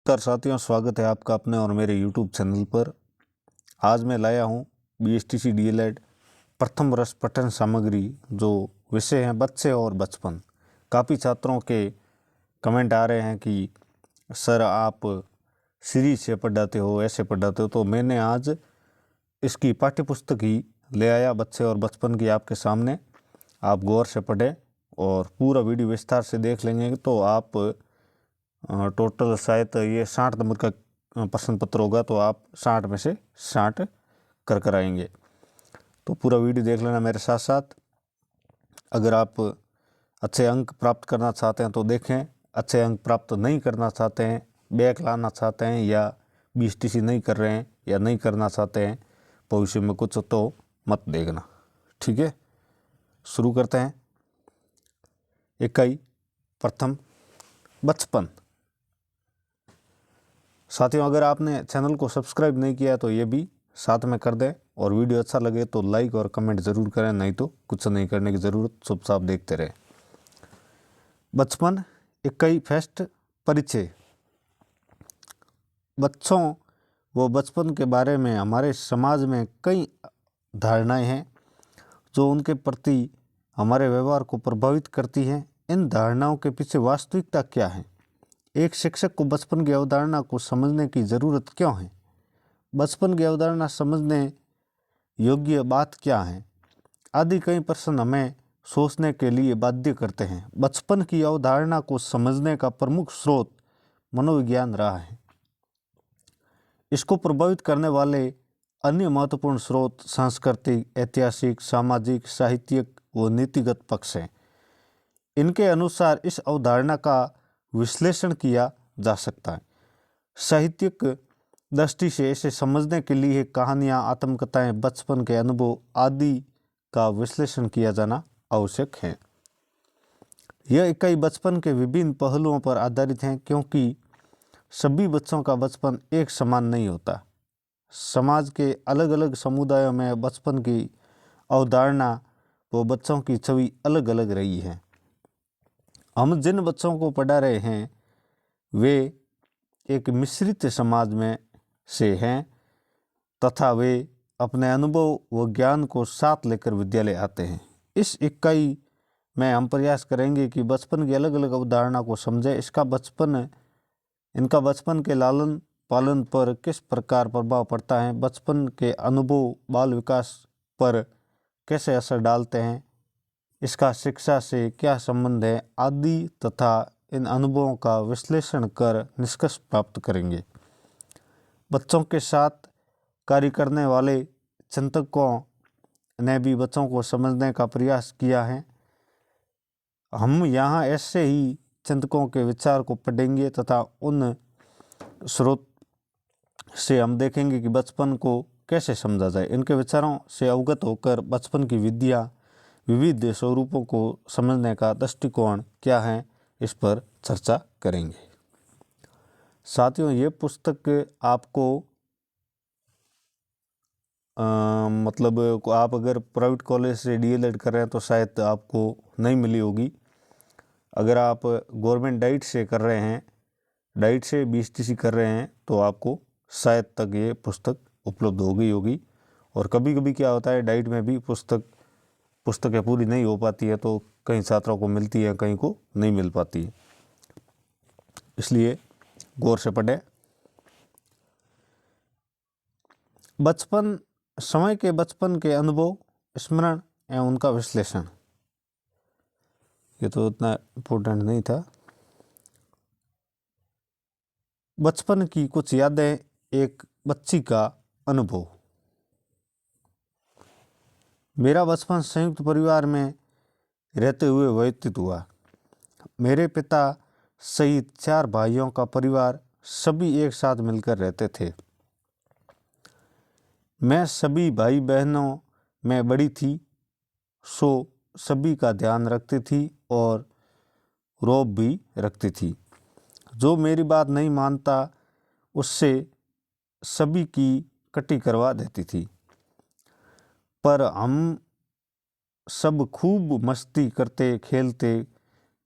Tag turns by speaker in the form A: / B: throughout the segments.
A: नमस्कार साथियों, स्वागत है आपका अपने और मेरे YouTube चैनल पर। आज मैं लाया हूँ BSTC DLED प्रथम वर्ष पठन सामग्री, जो विषय हैं बच्चे और बचपन। काफ़ी छात्रों के कमेंट आ रहे हैं कि सर आप सीरीज से पढ़ाते हो, ऐसे पढ़ाते हो, तो मैंने आज इसकी पाठ्यपुस्तक ही ले आया, बच्चे और बचपन की, आपके सामने। आप गौर से पढ़ें और पूरा वीडियो विस्तार से देख लेंगे तो आप टोटल शायद ये 60 नंबर का प्रश्न पत्र होगा, तो आप 60 में से 60 कर आएंगे। तो पूरा वीडियो देख लेना मेरे साथ साथ। अगर आप अच्छे अंक प्राप्त करना चाहते हैं तो देखें, अच्छे अंक प्राप्त नहीं करना चाहते हैं, बैक लाना चाहते हैं, या BSTC नहीं कर रहे हैं या नहीं करना चाहते हैं भविष्य में कुछ, तो मत देखना। ठीक है, शुरू करते हैं। इकाई प्रथम, बचपन। साथियों, अगर आपने चैनल को सब्सक्राइब नहीं किया तो ये भी साथ में कर दें, और वीडियो अच्छा लगे तो लाइक और कमेंट ज़रूर करें, नहीं तो कुछ नहीं करने की ज़रूरत, चुपचाप देखते रहें। बचपन, इकाई फर्स्ट, परिचय। बच्चों व बचपन के बारे में हमारे समाज में कई धारणाएं हैं जो उनके प्रति हमारे व्यवहार को प्रभावित करती हैं। इन धारणाओं के पीछे वास्तविकता क्या है? एक शिक्षक को बचपन की अवधारणा को समझने की ज़रूरत क्यों है? बचपन की अवधारणा समझने योग्य बात क्या है? आदि कई प्रश्न हमें सोचने के लिए बाध्य करते हैं। बचपन की अवधारणा को समझने का प्रमुख स्रोत मनोविज्ञान रहा है। इसको प्रभावित करने वाले अन्य महत्वपूर्ण स्रोत सांस्कृतिक, ऐतिहासिक, सामाजिक, साहित्यिक व नीतिगत पक्ष हैं। इनके अनुसार इस अवधारणा का विश्लेषण किया जा सकता है। साहित्यिक दृष्टि से इसे समझने के लिए कहानियाँ, आत्मकथाएं, बचपन के अनुभव आदि का विश्लेषण किया जाना आवश्यक है। यह इकाई बचपन के विभिन्न पहलुओं पर आधारित है, क्योंकि सभी बच्चों का बचपन एक समान नहीं होता। समाज के अलग अलग समुदायों में बचपन की अवधारणा व बच्चों की छवि अलग अलग रही है। हम जिन बच्चों को पढ़ा रहे हैं वे एक मिश्रित समाज में से हैं, तथा वे अपने अनुभव व ज्ञान को साथ लेकर विद्यालय आते हैं। इस इकाई में हम प्रयास करेंगे कि बचपन की अलग अलग अवधारणा को समझें, इनका बचपन के लालन पालन पर किस प्रकार प्रभाव पड़ता है, बचपन के अनुभव बाल विकास पर कैसे असर डालते हैं, इसका शिक्षा से क्या संबंध है आदि, तथा इन अनुभवों का विश्लेषण कर निष्कर्ष प्राप्त करेंगे। बच्चों के साथ कार्य करने वाले चिंतकों ने भी बच्चों को समझने का प्रयास किया है। हम यहाँ ऐसे ही चिंतकों के विचार को पढ़ेंगे तथा उन स्रोत से हम देखेंगे कि बचपन को कैसे समझा जाए। इनके विचारों से अवगत होकर बचपन की विविध स्वरूपों को समझने का दृष्टिकोण क्या है, इस पर चर्चा करेंगे। साथियों, ये पुस्तक आपको आप अगर प्राइवेट कॉलेज से DLED कर रहे हैं तो शायद आपको नहीं मिली होगी। अगर आप गवर्नमेंट डाइट से कर रहे हैं, डाइट से BSTC कर रहे हैं, तो आपको शायद तक ये पुस्तक उपलब्ध हो गई होगी। और कभी कभी क्या होता है, डाइट में भी पुस्तकें पूरी नहीं हो पाती है, तो कई छात्रों को मिलती है, कहीं को नहीं मिल पाती है, इसलिए गौर से पढ़ें। बचपन, समय के बचपन के अनुभव, स्मरण एवं उनका विश्लेषण। ये तो उतना इम्पोर्टेंट नहीं था। बचपन की कुछ यादें, एक बच्ची का अनुभव। मेरा बचपन संयुक्त परिवार में रहते हुए व्यतीत हुआ। मेरे पिता सहित 4 भाइयों का परिवार सभी एक साथ मिलकर रहते थे। मैं सभी भाई बहनों में बड़ी थी, सो सभी का ध्यान रखती थी और रौब भी रखती थी। जो मेरी बात नहीं मानता उससे सभी की कटी करवा देती थी। पर हम सब खूब मस्ती करते खेलते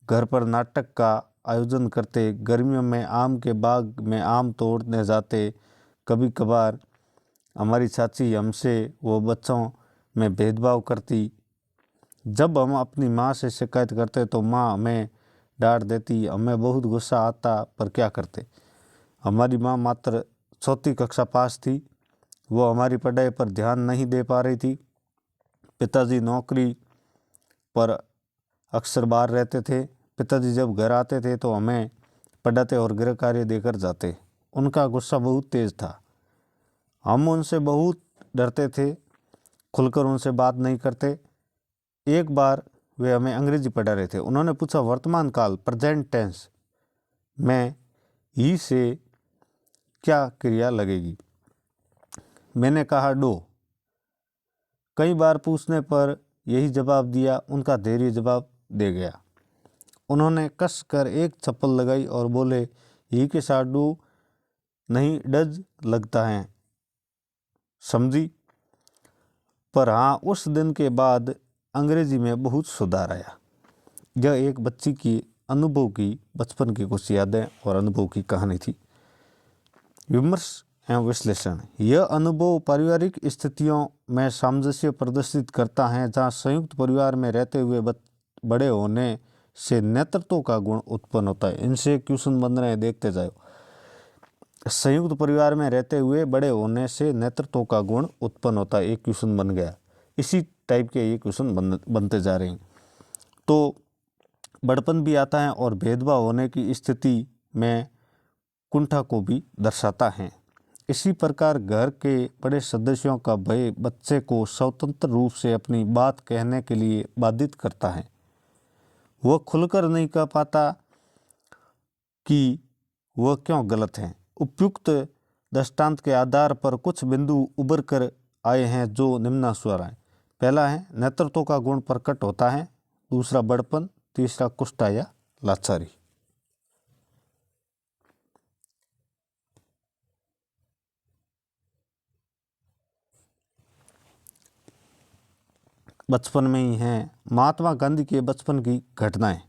A: घर पर नाटक का आयोजन करते, गर्मियों में आम के बाग में आम तोड़ने जाते। कभी कभार हमारी चाची हमसे वो बच्चों में भेदभाव करती। जब हम अपनी माँ से शिकायत करते तो माँ हमें डांट देती। हमें बहुत गुस्सा आता, पर क्या करते। हमारी माँ मात्र चौथी कक्षा पास थी। वो हमारी पढ़ाई पर ध्यान नहीं दे पा रही थी। पिताजी नौकरी पर अक्सर बाहर रहते थे। पिताजी जब घर आते थे तो हमें पढ़ाते और गृह कार्य देकर जाते। उनका गुस्सा बहुत तेज था। हम उनसे बहुत डरते थे, खुलकर उनसे बात नहीं करते। एक बार वे हमें अंग्रेजी पढ़ा रहे थे। उन्होंने पूछा, वर्तमान काल प्रेजेंट टेंस में ही से क्या क्रिया लगेगी। मैंने कहा डो। कई बार पूछने पर यही जवाब दिया। उनका धैर्य जवाब दे गया। उन्होंने कस कर एक चप्पल लगाई और बोले, ही के साथ डू नहीं डज लगता है, समझी। पर हाँ, उस दिन के बाद अंग्रेजी में बहुत सुधार आया। यह एक बच्ची की अनुभव की, बचपन की कुछ यादें और अनुभव की कहानी थी। विमर्श एवं विश्लेषण। यह अनुभव पारिवारिक स्थितियों में सामंजस्य प्रदर्शित करता है, जहाँ संयुक्त परिवार में रहते हुए बड़े होने से नेतृत्व का गुण उत्पन्न होता है। इनसे क्वेश्चन बन रहे हैं, देखते जाओ। संयुक्त परिवार में रहते हुए बड़े होने से नेतृत्व का गुण उत्पन्न होता है, एक क्वेश्चन बन गया। इसी टाइप के ये क्वेश्चन बनते जा रहे हैं। तो बड़पन भी आता है और भेदभाव होने की स्थिति में कुंठा को भी दर्शाता है। इसी प्रकार घर के बड़े सदस्यों का भय बच्चे को स्वतंत्र रूप से अपनी बात कहने के लिए बाधित करता है। वह खुलकर नहीं कह पाता कि वह क्यों गलत है। उपयुक्त दृष्टांत के आधार पर कुछ बिंदु उभर कर आए हैं जो निम्नानुसार हैं। पहला है, नेतृत्व का गुण प्रकट होता है। दूसरा, बड़पन। तीसरा, कुष्ठा या लाचारी। बचपन में ही हैं। महात्मा गांधी के बचपन की घटनाएं।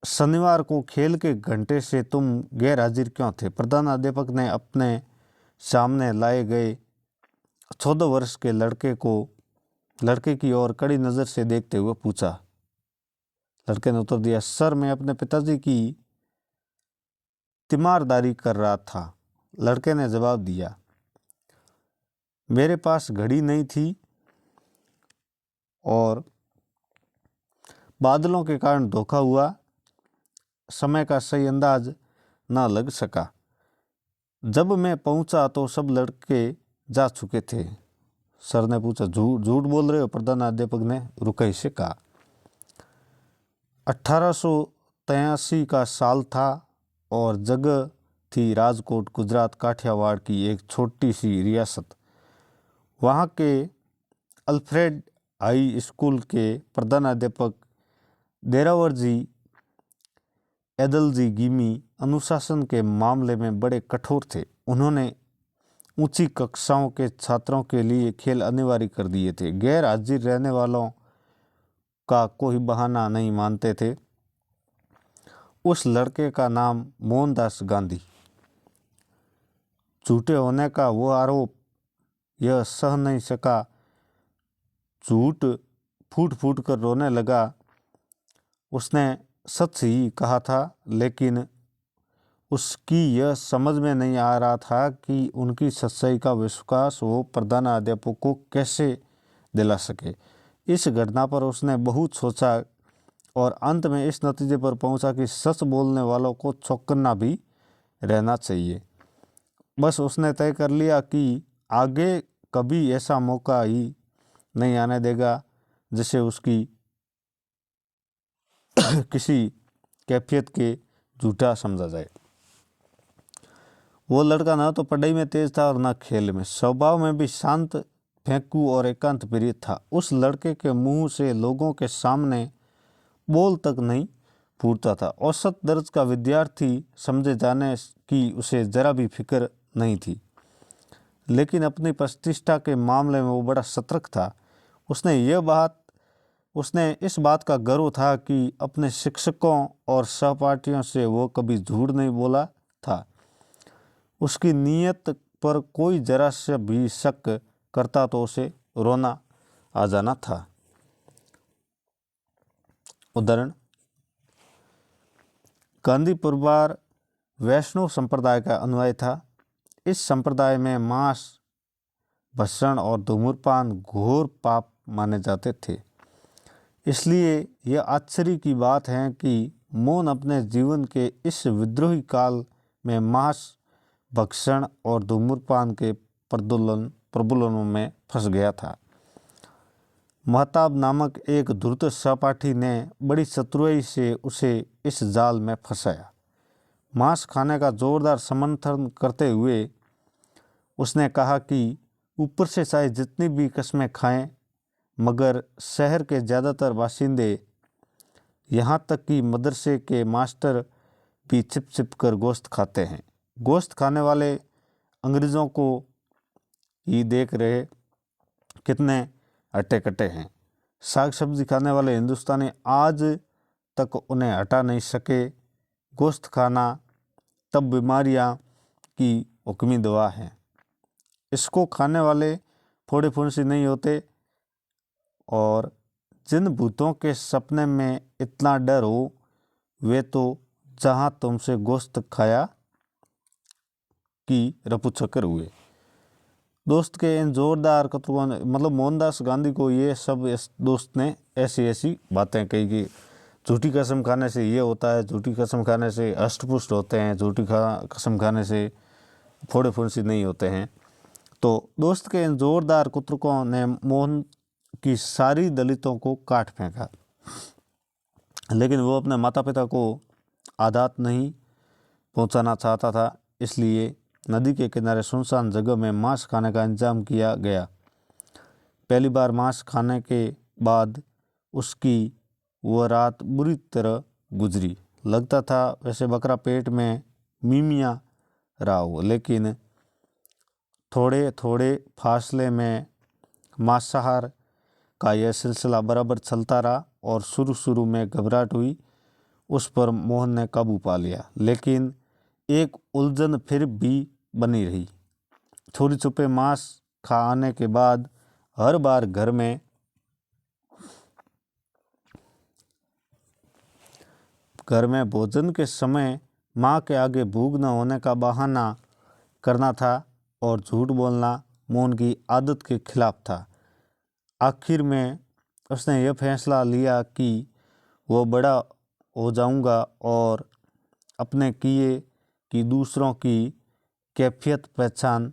A: शनिवार को खेल के घंटे से तुम गैर हाजिर क्यों थे। प्रधानाध्यापक ने अपने सामने लाए गए 14 वर्ष के लड़के की ओर कड़ी नज़र से देखते हुए पूछा। लड़के ने उत्तर दिया, सर मैं अपने पिताजी की तीमारदारी कर रहा था। लड़के ने जवाब दिया, मेरे पास घड़ी नहीं थी और बादलों के कारण धोखा हुआ, समय का सही अंदाज ना लग सका। जब मैं पहुंचा तो सब लड़के जा चुके थे। सर ने पूछा, झूठ बोल रहे हो। प्रधानाध्यापक ने रुकई से कहा। 1883 का साल था और जगह थी राजकोट, गुजरात, काठियावाड़ की एक छोटी सी रियासत। वहाँ के अल्फ्रेड हाई स्कूल के प्रधानाध्यापक देरावर जी एदलजी गिमी अनुशासन के मामले में बड़े कठोर थे। उन्होंने ऊंची कक्षाओं के छात्रों के लिए खेल अनिवार्य कर दिए थे। गैर हाजिर रहने वालों का कोई बहाना नहीं मानते थे। उस लड़के का नाम मोहनदास गांधी। झूठे होने का वो आरोप यह सह नहीं सका। झूठ फूट फूट कर रोने लगा। उसने सच ही कहा था, लेकिन उसकी यह समझ में नहीं आ रहा था कि उनकी सच्चाई का विश्वास वो प्रधानाध्यापक को कैसे दिला सके। इस घटना पर उसने बहुत सोचा और अंत में इस नतीजे पर पहुंचा कि सच बोलने वालों को चौकन्ना भी रहना चाहिए। बस उसने तय कर लिया कि आगे कभी ऐसा मौका ही नहीं आने देगा जिसे उसकी किसी कैफियत के झूठा समझा जाए। वो लड़का ना तो पढ़ाई में तेज था और ना खेल में। स्वभाव में भी शांत, फेंकू और एकांत प्रिय था। उस लड़के के मुंह से लोगों के सामने बोल तक नहीं फूटता था। औसत दर्ज का विद्यार्थी समझे जाने की उसे जरा भी फिक्र नहीं थी, लेकिन अपनी प्रतिष्ठा के मामले में वो बड़ा सतर्क था। उसने यह बात उसने इस बात का गर्व था कि अपने शिक्षकों और सहपाठियों से वो कभी झूठ नहीं बोला था। उसकी नीयत पर कोई जरा से भी शक करता तो उसे रोना आ जाना था। उदाहरण, गांधी परिवार वैष्णव संप्रदाय का अनुयायी था। इस संप्रदाय में मांस, भक्षण और धूम्रपान घोर पाप माने जाते थे। इसलिए यह आश्चर्य की बात है कि मोहन अपने जीवन के इस विद्रोही काल में मांस, भक्षण और धूम्रपान के प्रबुलनों में फंस गया था। महताब नामक एक धूर्त सहपाठी ने बड़ी चतुराई से उसे इस जाल में फंसाया। मांस खाने का जोरदार समर्थन करते हुए उसने कहा कि ऊपर से चाहे जितनी भी कस्में खाएं, मगर शहर के ज़्यादातर बाशिंदे, यहाँ तक कि मदरसे के मास्टर भी छिप छिप कर गोश्त खाते हैं। गोश्त खाने वाले अंग्रेज़ों को ही देख रहे कितने हट्टे कट्टे हैं। साग सब्जी खाने वाले हिंदुस्तानी आज तक उन्हें हटा नहीं सके। गोश्त खाना तब बीमारियां की हुक्मी दवा है। इसको खाने वाले फोड़े फुंसी नहीं होते, और जिन भूतों के सपने में इतना डर हो, वे तो जहाँ तुमसे गोश्त खाया की रफू चक्कर हुए। दोस्त के इन जोरदार कथनों ने मोहनदास गांधी को ये सब इस दोस्त ने ऐसी बातें कही कि झूठी कसम खाने से ये होता है, झूठी कसम खाने से अष्टपुष्ट होते हैं, झूठी कसम खाने से फोड़े फुंसी नहीं होते हैं। तो दोस्त के इन जोरदार कुतर्कों ने मोहन की सारी दलितों को काट फेंका, लेकिन वो अपने माता पिता को आघात नहीं पहुंचाना चाहता था। इसलिए नदी के किनारे सुनसान जगह में मांस खाने का इंतजाम किया गया। पहली बार मांस खाने के बाद उसकी वह रात बुरी तरह गुजरी। लगता था वैसे बकरा पेट में मीमिया रहा हो, लेकिन थोड़े थोड़े फासले में मांसाहार का यह सिलसिला बराबर चलता रहा और शुरू में घबराहट हुई। उस पर मोहन ने काबू पा लिया, लेकिन एक उलझन फिर भी बनी रही। चोरी छुपे मांस खाने के बाद हर बार घर में भोजन के समय माँ के आगे भूख न होने का बहाना करना था और झूठ बोलना मोहन की आदत के खिलाफ था। आखिर में उसने यह फैसला लिया कि वो बड़ा हो जाऊंगा और अपने किए कि दूसरों की कैफियत पहचान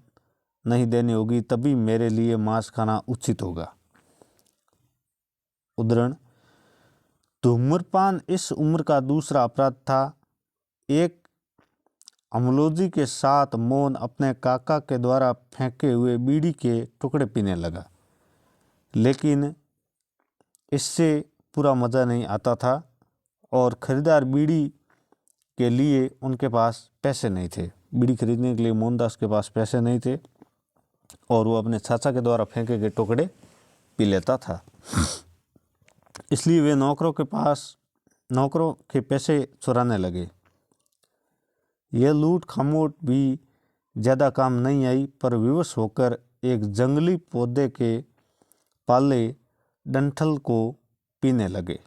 A: नहीं देनी होगी, तभी मेरे लिए मांस खाना उचित होगा। उदाहरण, धूम्रपान इस उम्र का दूसरा अपराध था। एक अमलोजी के साथ मोहन अपने काका के द्वारा फेंके हुए बीड़ी के टुकड़े पीने लगा, लेकिन इससे पूरा मज़ा नहीं आता था और ख़रीदार बीड़ी के लिए उनके पास पैसे नहीं थे। बीड़ी खरीदने के लिए मोहनदास के पास पैसे नहीं थे और वो अपने चाचा के द्वारा फेंके गए टुकड़े पी लेता था। इसलिए वे नौकरों के पैसे चुराने लगे। यह लूट खमोट भी ज़्यादा काम नहीं आई, पर विवश होकर एक जंगली पौधे के पाले डंठल को पीने लगे।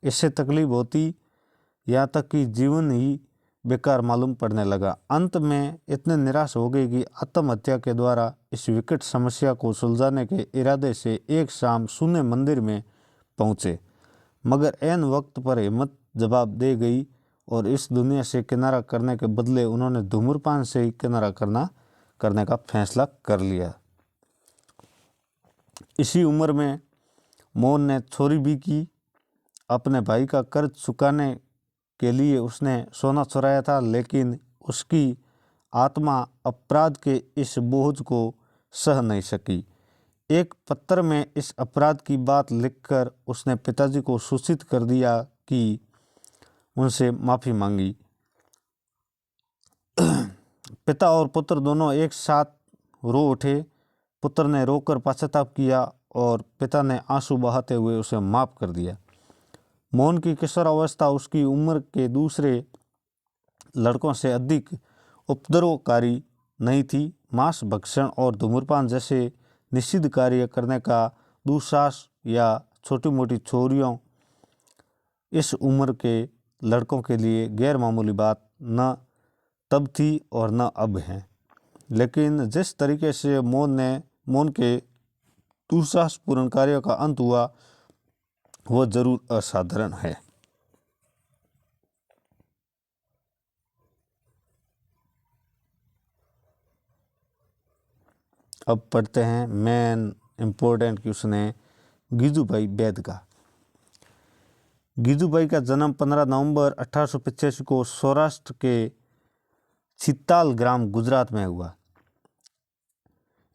A: इससे तकलीफ होती, यहाँ तक कि जीवन ही बेकार मालूम पड़ने लगा। अंत में इतने निराश हो गए कि आत्महत्या के द्वारा इस विकट समस्या को सुलझाने के इरादे से एक शाम सुने मंदिर में पहुँचे, मगर ऐन वक्त पर हिम्मत जवाब दे गई और इस दुनिया से किनारा करने के बदले उन्होंने धूम्रपान से ही किनारा करने का फैसला कर लिया। इसी उम्र में मोहन ने चोरी भी की। अपने भाई का कर्ज चुकाने के लिए उसने सोना चुराया था, लेकिन उसकी आत्मा अपराध के इस बोझ को सह नहीं सकी। एक पत्र में इस अपराध की बात लिखकर उसने पिताजी को सूचित कर दिया कि उनसे माफ़ी मांगी। पिता और पुत्र दोनों एक साथ रो उठे। पुत्र ने रोकर पश्चाताप किया और पिता ने आंसू बहाते हुए उसे माफ़ कर दिया। मोहन की किशोरावस्था उसकी उम्र के दूसरे लड़कों से अधिक उपद्रवकारी नहीं थी। मांस भक्षण और धूम्रपान जैसे निषिद्ध कार्य करने का दुस्साहस या छोटी मोटी चोरियों इस उम्र के लड़कों के लिए गैर मामूली बात न तब थी और न अब है। लेकिन जिस तरीके से मोहन के दुस्साहसपूर्ण कार्यों का अंत हुआ वह जरूर असाधारण है। अब पढ़ते हैं मेन इम्पोर्टेंट क्वेश्चन है गिजुभाई बैद का। गिजुभाई का जन्म 15 नवंबर 1885 को सौराष्ट्र के चित्ताल ग्राम गुजरात में हुआ।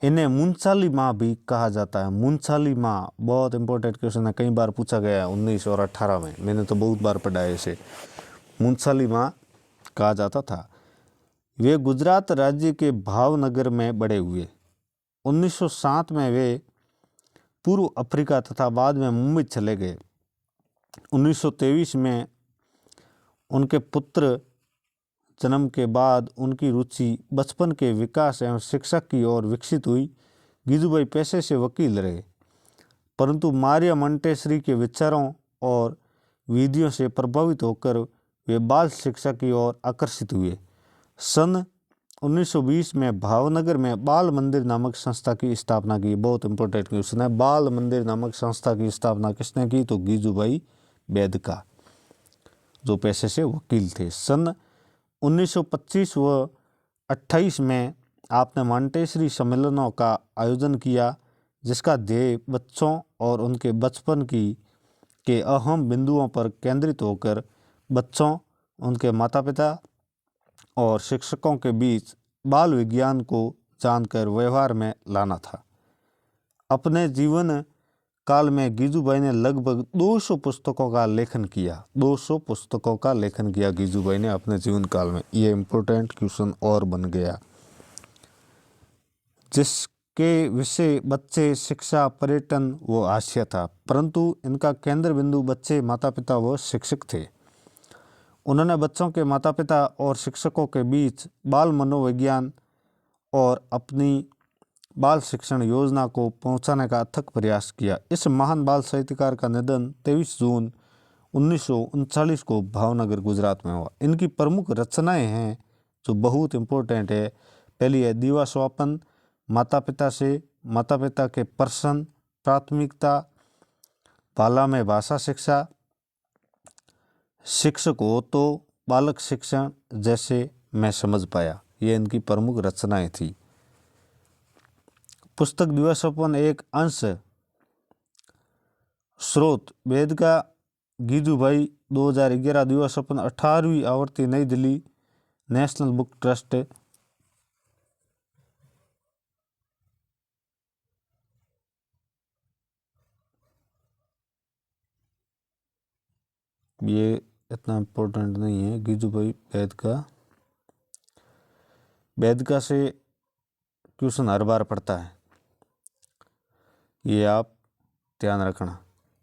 A: इन्हें मुंसाली माँ भी कहा जाता है। मुंसाली माँ बहुत इंपॉर्टेंट क्वेश्चन है, कई बार पूछा गया है 19 और 18 में, मैंने तो बहुत बार पढ़ा है इसे। मुंसाली माँ कहा जाता था। वे गुजरात राज्य के भावनगर में बड़े हुए। 1907 में वे पूर्व अफ्रीका तथा बाद में मुंबई चले गए। 1923 में उनके पुत्र जन्म के बाद उनकी रुचि बचपन के विकास एवं शिक्षा की ओर विकसित हुई। गिजुभाई पेशे से वकील रहे, परंतु मारिया मोंटेसरी के विचारों और विधियों से प्रभावित होकर वे बाल शिक्षा की ओर आकर्षित हुए। सन 1920 में भावनगर में बाल मंदिर नामक संस्था की स्थापना की। बहुत इंपॉर्टेंट क्वेश्चन है, बाल मंदिर नामक संस्था की स्थापना किसने की? तो गिजुभाई बैद का, जो पेशे से वकील थे। सन 1925 व 28 में आपने मोंटेसरी सम्मेलनों का आयोजन किया, जिसका ध्येय बच्चों और उनके बचपन के अहम बिंदुओं पर केंद्रित होकर बच्चों, उनके माता पिता और शिक्षकों के बीच बाल विज्ञान को जानकर व्यवहार में लाना था। अपने जीवन काल में गिजुभाई ने लगभग 200 पुस्तकों का लेखन किया। 200 पुस्तकों का लेखन किया गिजुभाई ने अपने जीवन काल में। ये इम्पोर्टेंट क्वेश्चन और बन गया, जिसके विषय बच्चे, शिक्षा, पर्यटन व हास्य था, परंतु इनका केंद्र बिंदु बच्चे, माता पिता व शिक्षक थे। उन्होंने बच्चों के माता पिता और शिक्षकों के बीच बाल मनोविज्ञान और अपनी बाल शिक्षण योजना को पहुंचाने का अथक प्रयास किया। इस महान बाल साहित्यकार का निधन 23 जून 1939 को भावनगर गुजरात में हुआ। इनकी प्रमुख रचनाएं हैं जो बहुत इम्पोर्टेंट है। पहली है दीवा स्वप्न, माता पिता से, माता पिता के प्रश्न, प्राथमिकता, बाला में भाषा शिक्षा, शिक्षक हो तो बालक शिक्षण जैसे मैं समझ पाया। ये इनकी प्रमुख रचनाएं थी। पुस्तक दीवा स्वप्न एक अंश स्रोत वेद का गिजुभाई 2011 दीवा स्वप्न 18वीं आवृत्ति नई दिल्ली नेशनल बुक ट्रस्ट। ये इतना इम्पोर्टेंट नहीं है। गिजुभाई बैद का से क्वेश्चन हर बार पढ़ता है, ये आप ध्यान रखना।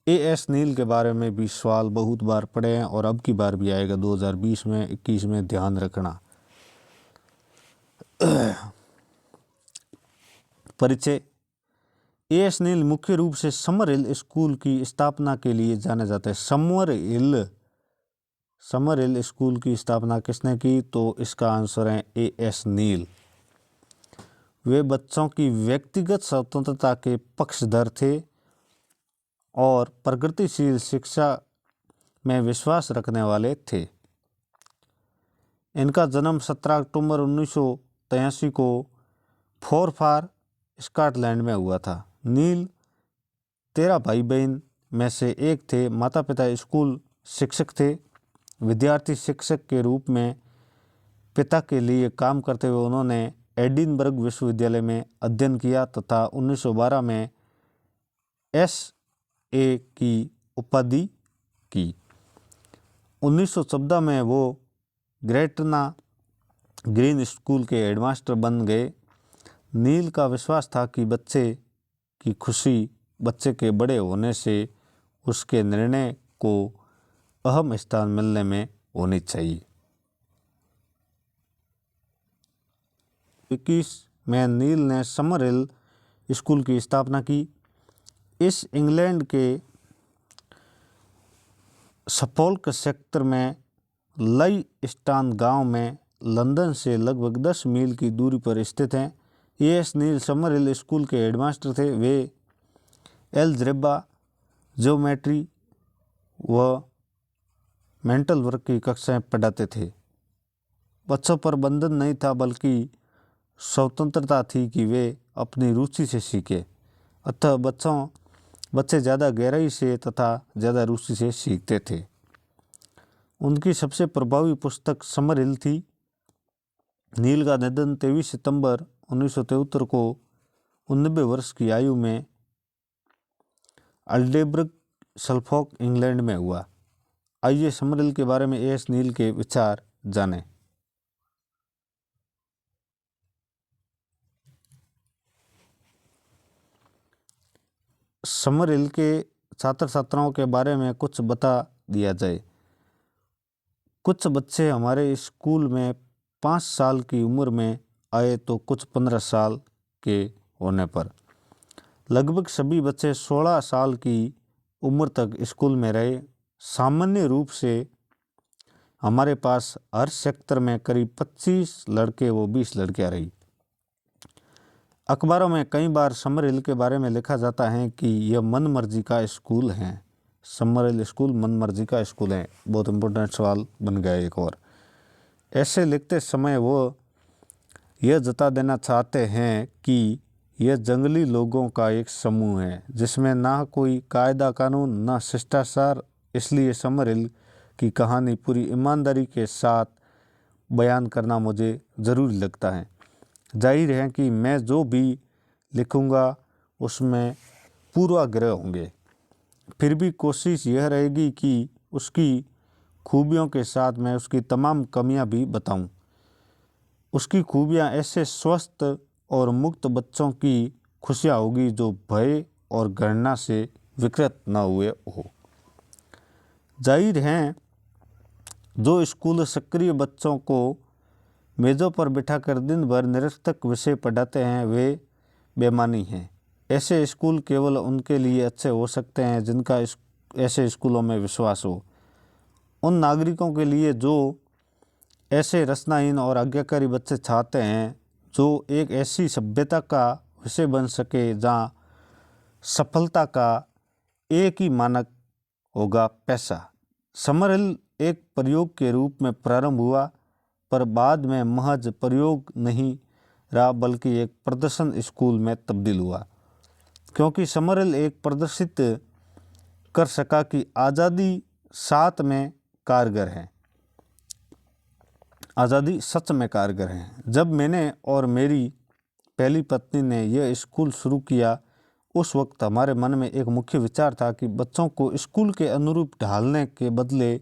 A: एएस नील के बारे में भी सवाल बहुत बार पढ़े हैं और अब की बार भी आएगा 2020 में, 21 में, ध्यान रखना। परिचय। एएस नील मुख्य रूप से समर हिल स्कूल की स्थापना के लिए जाने जाते हैं। समर हिल स्कूल की स्थापना किसने की? तो इसका आंसर है एएस नील। वे बच्चों की व्यक्तिगत स्वतंत्रता के पक्षधर थे और प्रगतिशील शिक्षा में विश्वास रखने वाले थे। इनका जन्म 17 अक्टूबर 1983 को फोरफार, स्कॉटलैंड में हुआ था। नील 13 भाई बहन में से एक थे। माता पिता स्कूल शिक्षक थे। विद्यार्थी शिक्षक के रूप में पिता के लिए काम करते हुए उन्होंने एडिनबर्ग विश्वविद्यालय में अध्ययन किया तथा 1912 में एसए की उपाधि की। 1914 में वो ग्रेटना ग्रीन स्कूल के हेडमास्टर बन गए। नील का विश्वास था कि बच्चे की खुशी बच्चे के बड़े होने से उसके निर्णय को अहम स्थान मिलने में होनी चाहिए। 21 में नील ने समरहिल स्कूल की स्थापना की। इस इंग्लैंड के सफोल्क सेक्टर में लई स्टान गांव में लंदन से लगभग 10 मील की दूरी पर स्थित हैं। एस नील समरहिल स्कूल के हेडमास्टर थे। वे एलजेब्रा, ज्योमेट्री व मेंटल वर्क की कक्षाएं पढ़ाते थे। बच्चों पर बंधन नहीं था, बल्कि स्वतंत्रता थी कि वे अपनी रुचि से सीखे। अतः बच्चे ज़्यादा गहराई से तथा ज़्यादा रुचि से सीखते थे। उनकी सबसे प्रभावी पुस्तक समरहिल थी। नील का निधन 23 सितंबर 1973 को 89 वर्ष की आयु में अल्डेबर्ग, सफोल्क, इंग्लैंड में हुआ। आइए समरहिल के बारे में एस नील के विचार जानें। समरहिल के छात्र छात्राओं के बारे में कुछ बता दिया जाए। कुछ बच्चे हमारे स्कूल में 5 साल की उम्र में आए तो कुछ 15 साल के होने पर। लगभग सभी बच्चे 16 साल की उम्र तक स्कूल में रहे। सामान्य रूप से हमारे पास हर सेक्टर में करीब 25 लड़के व 20 लड़कियां रही। अखबारों में कई बार समरहिल के बारे में लिखा जाता है कि यह मन मर्जी का स्कूल है। समरहिल स्कूल मन मर्जी का स्कूल है। बहुत इम्पोर्टेंट सवाल बन गया एक और। ऐसे लिखते समय वो यह जता देना चाहते हैं कि यह जंगली लोगों का एक समूह है जिसमें ना कोई कायदा कानून ना शिष्टाचार। इसलिए समरहिल की कहानी पूरी ईमानदारी के साथ बयान करना मुझे ज़रूरी लगता है। जाहिर है कि मैं जो भी लिखूंगा उसमें पूर्वाग्रह होंगे, फिर भी कोशिश यह रहेगी कि उसकी खूबियों के साथ मैं उसकी तमाम कमियां भी बताऊं। उसकी खूबियां ऐसे स्वस्थ और मुक्त बच्चों की खुशियां होगी जो भय और घृणा से विकृत न हुए हो। जाहिर है जो स्कूल सक्रिय बच्चों को मेज़ों पर बिठाकर दिन भर निरर्थक विषय पढ़ाते हैं वे बेईमानी हैं। ऐसे स्कूल केवल उनके लिए अच्छे हो सकते हैं जिनका ऐसे स्कूलों में विश्वास हो। उन नागरिकों के लिए जो ऐसे रचनाहीन और आज्ञाकारी बच्चे चाहते हैं जो एक ऐसी सभ्यता का विषय बन सके जहाँ सफलता का एक ही मानक होगा, पैसा। समरहिल एक प्रयोग के रूप में प्रारंभ हुआ, पर बाद में महज प्रयोग नहीं रहा बल्कि एक प्रदर्शन स्कूल में तब्दील हुआ, क्योंकि समरहिल एक प्रदर्शित कर सका कि आज़ादी साथ में कारगर है, आज़ादी सच में कारगर है। जब मैंने और मेरी पहली पत्नी ने यह स्कूल शुरू किया उस वक्त हमारे मन में एक मुख्य विचार था कि बच्चों को स्कूल के अनुरूप ढालने के बदले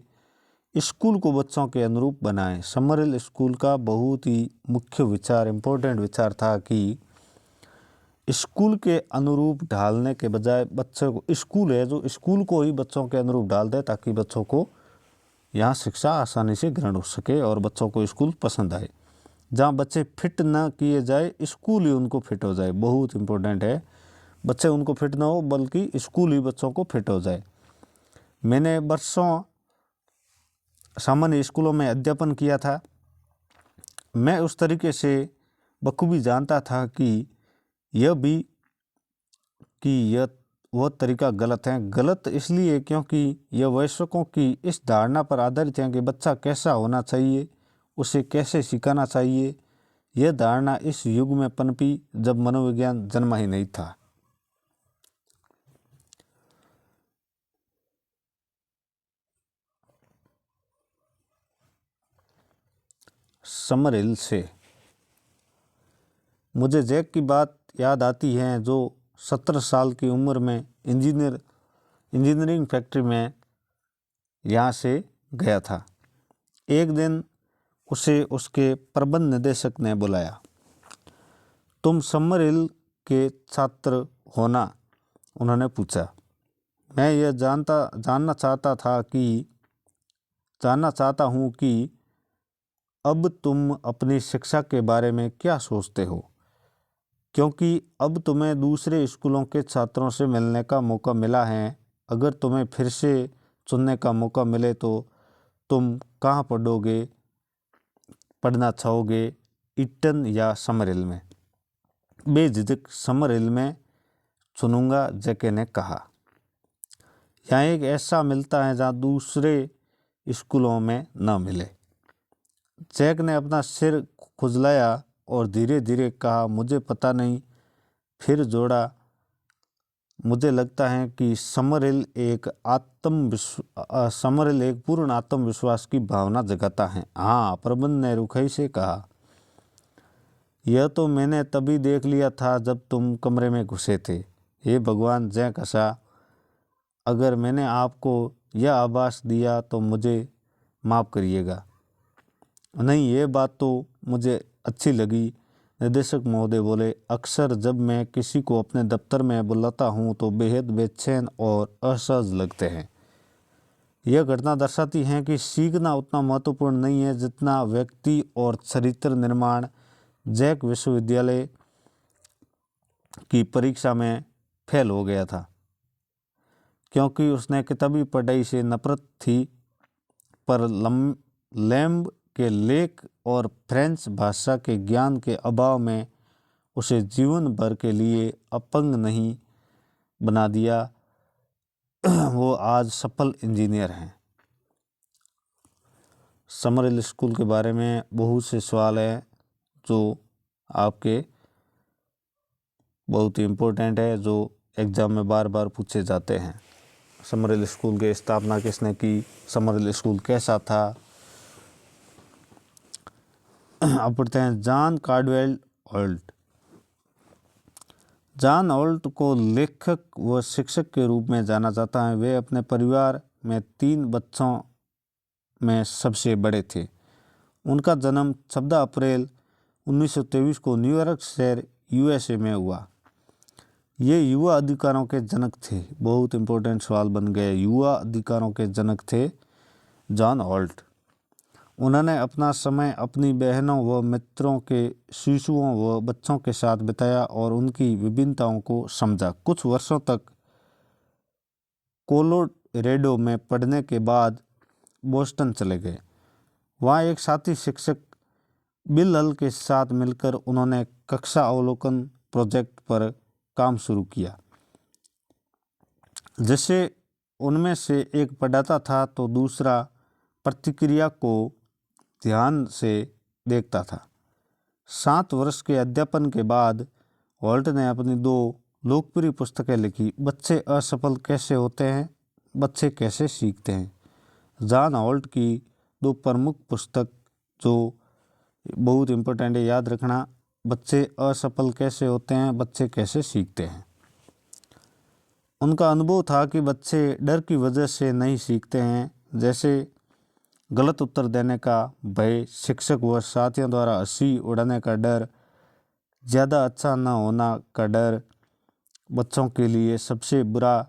A: स्कूल को बच्चों के अनुरूप बनाएं। समरहिल स्कूल का बहुत ही मुख्य विचार, इम्पोर्टेंट विचार था कि स्कूल के अनुरूप ढालने के बजाय बच्चों को, स्कूल है जो स्कूल को ही बच्चों के अनुरूप डाल दे ताकि बच्चों को यहाँ शिक्षा आसानी से ग्रहण हो सके और बच्चों को स्कूल पसंद आए। जहाँ बच्चे फिट ना किए जाए स्कूल ही उनको फिट हो जाए। बहुत इम्पोर्टेंट है, बच्चे उनको फिट ना हो बल्कि स्कूल ही बच्चों को फिट हो जाए। मैंने वर्षों सामान्य स्कूलों में अध्यापन किया था। मैं उस तरीके से बखूबी जानता था कि यह वह तरीका गलत है। गलत इसलिए क्योंकि यह वयस्कों की इस धारणा पर आधारित है कि बच्चा कैसा होना चाहिए, उसे कैसे सिखाना चाहिए। यह धारणा इस युग में पनपी जब मनोविज्ञान जन्मा ही नहीं था। समरहिल से मुझे जैक की बात याद आती है जो 17 साल की उम्र में इंजीनियरिंग फैक्ट्री में यहाँ से गया था। एक दिन उसे उसके प्रबंध निदेशक ने बुलाया। तुम समरहिल के छात्र हो ना? उन्होंने पूछा। मैं यह जानना चाहता हूँ कि अब तुम अपनी शिक्षा के बारे में क्या सोचते हो, क्योंकि अब तुम्हें दूसरे स्कूलों के छात्रों से मिलने का मौका मिला है। अगर तुम्हें फिर से चुनने का मौका मिले तो तुम कहाँ पढ़ना चाहोगे, ईटन या समरहिल में? बेझिझक समरहिल में चुनूंगा, जैके ने कहा। यहाँ एक ऐसा मिलता है जहाँ दूसरे स्कूलों में न मिले। जैक ने अपना सिर खुजलाया और धीरे धीरे कहा, मुझे पता नहीं। फिर जोड़ा, मुझे लगता है कि समरहिल एक पूर्ण आत्मविश्वास की भावना जगाता है। हाँ, प्रबंध ने रुखाई से कहा। यह तो मैंने तभी देख लिया था जब तुम कमरे में घुसे थे। हे भगवान, जैक हंसा। अगर मैंने आपको यह आभास दिया तो मुझे माफ़ करिएगा। नहीं, ये बात तो मुझे अच्छी लगी, निदेशक महोदय बोले। अक्सर जब मैं किसी को अपने दफ्तर में बुलाता हूँ तो बेहद बेचैन और असहज लगते हैं। यह घटना दर्शाती है कि सीखना उतना महत्वपूर्ण नहीं है जितना व्यक्ति और चरित्र निर्माण। जैक विश्वविद्यालय की परीक्षा में फेल हो गया था क्योंकि उसने किताबी पढ़ाई से नफरत थी, पर लैम्ब के लेख और फ्रेंच भाषा के ज्ञान के अभाव में उसे जीवन भर के लिए अपंग नहीं बना दिया। वो आज सफल इंजीनियर हैं। समरहिल स्कूल के बारे में बहुत से सवाल हैं जो आपके बहुत ही इम्पोर्टेंट है, जो एग्ज़ाम में बार बार पूछे जाते हैं। समरहिल स्कूल की स्थापना किसने की? समरहिल स्कूल कैसा था? अब पढ़ते हैं John Caudwell alt. John alt को लेखक व शिक्षक के रूप में जाना जाता है। वे अपने परिवार में 3 बच्चों में सबसे बड़े थे। उनका जन्म 14 अप्रैल 1923 को न्यूयॉर्क शहर यूएसए में हुआ। ये युवा अधिकारों के जनक थे। बहुत इंपॉर्टेंट सवाल बन गए। युवा अधिकारों के जनक थे जॉन ऑल्ट। उन्होंने अपना समय अपनी बहनों व मित्रों के शिशुओं व बच्चों के साथ बिताया और उनकी विभिन्नताओं को समझा। कुछ वर्षों तक कोलोरेडो में पढ़ने के बाद बोस्टन चले गए। वहाँ एक साथी शिक्षक बिल हल के साथ मिलकर उन्होंने कक्षा अवलोकन प्रोजेक्ट पर काम शुरू किया, जिससे उनमें से एक पढ़ाता था तो दूसरा प्रतिक्रिया को ध्यान से देखता था। 7 वर्ष के अध्यापन के बाद ऑल्ट ने अपनी 2 लोकप्रिय पुस्तकें लिखी। बच्चे असफल कैसे होते हैं, बच्चे कैसे सीखते हैं। जॉन ऑल्ट की 2 प्रमुख पुस्तक जो बहुत इम्पोर्टेंट है, याद रखना। बच्चे असफल कैसे होते हैं, बच्चे कैसे सीखते हैं। उनका अनुभव था कि बच्चे डर की वजह से नहीं सीखते हैं, जैसे गलत उत्तर देने का भय, शिक्षक व साथियों द्वारा हंसी उड़ाने का डर, ज़्यादा अच्छा न होना का डर। बच्चों के लिए सबसे बुरा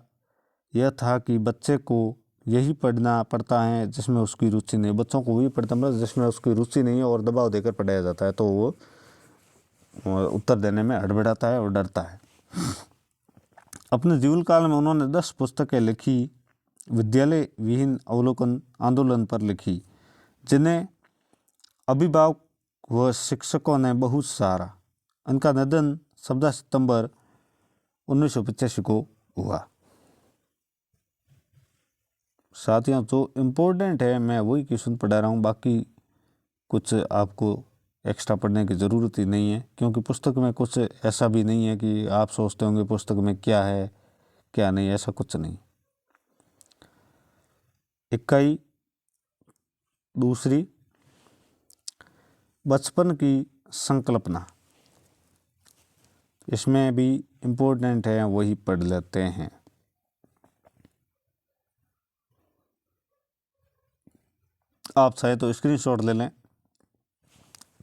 A: यह था कि बच्चे को यही पढ़ना पड़ता है जिसमें उसकी रुचि नहीं। बच्चों को वही पढ़ना पड़ता है जिसमें उसकी रुचि नहीं है और दबाव देकर पढ़ाया जाता है, तो वो उत्तर देने में हड़बड़ाता है और डरता है। अपने जीवन काल में उन्होंने 10 पुस्तकें लिखी। विद्यालय विहीन अवलोकन आंदोलन पर लिखी, जिन्हें अभिभावक व शिक्षकों ने बहुत सराहा। उनका निधन 14 सितंबर 1985 को हुआ। साथियों, जो इम्पोर्टेंट है मैं वही क्वेश्चन पढ़ा रहा हूँ, बाकी कुछ आपको एक्स्ट्रा पढ़ने की ज़रूरत ही नहीं है, क्योंकि पुस्तक में कुछ ऐसा भी नहीं है कि आप सोचते होंगे पुस्तक में क्या है क्या नहीं, ऐसा कुछ नहीं। इकाई दूसरी, बचपन की संकल्पना। इसमें भी इम्पोर्टेंट है, वही पढ़ लेते हैं। आप चाहे तो स्क्रीनशॉट ले लें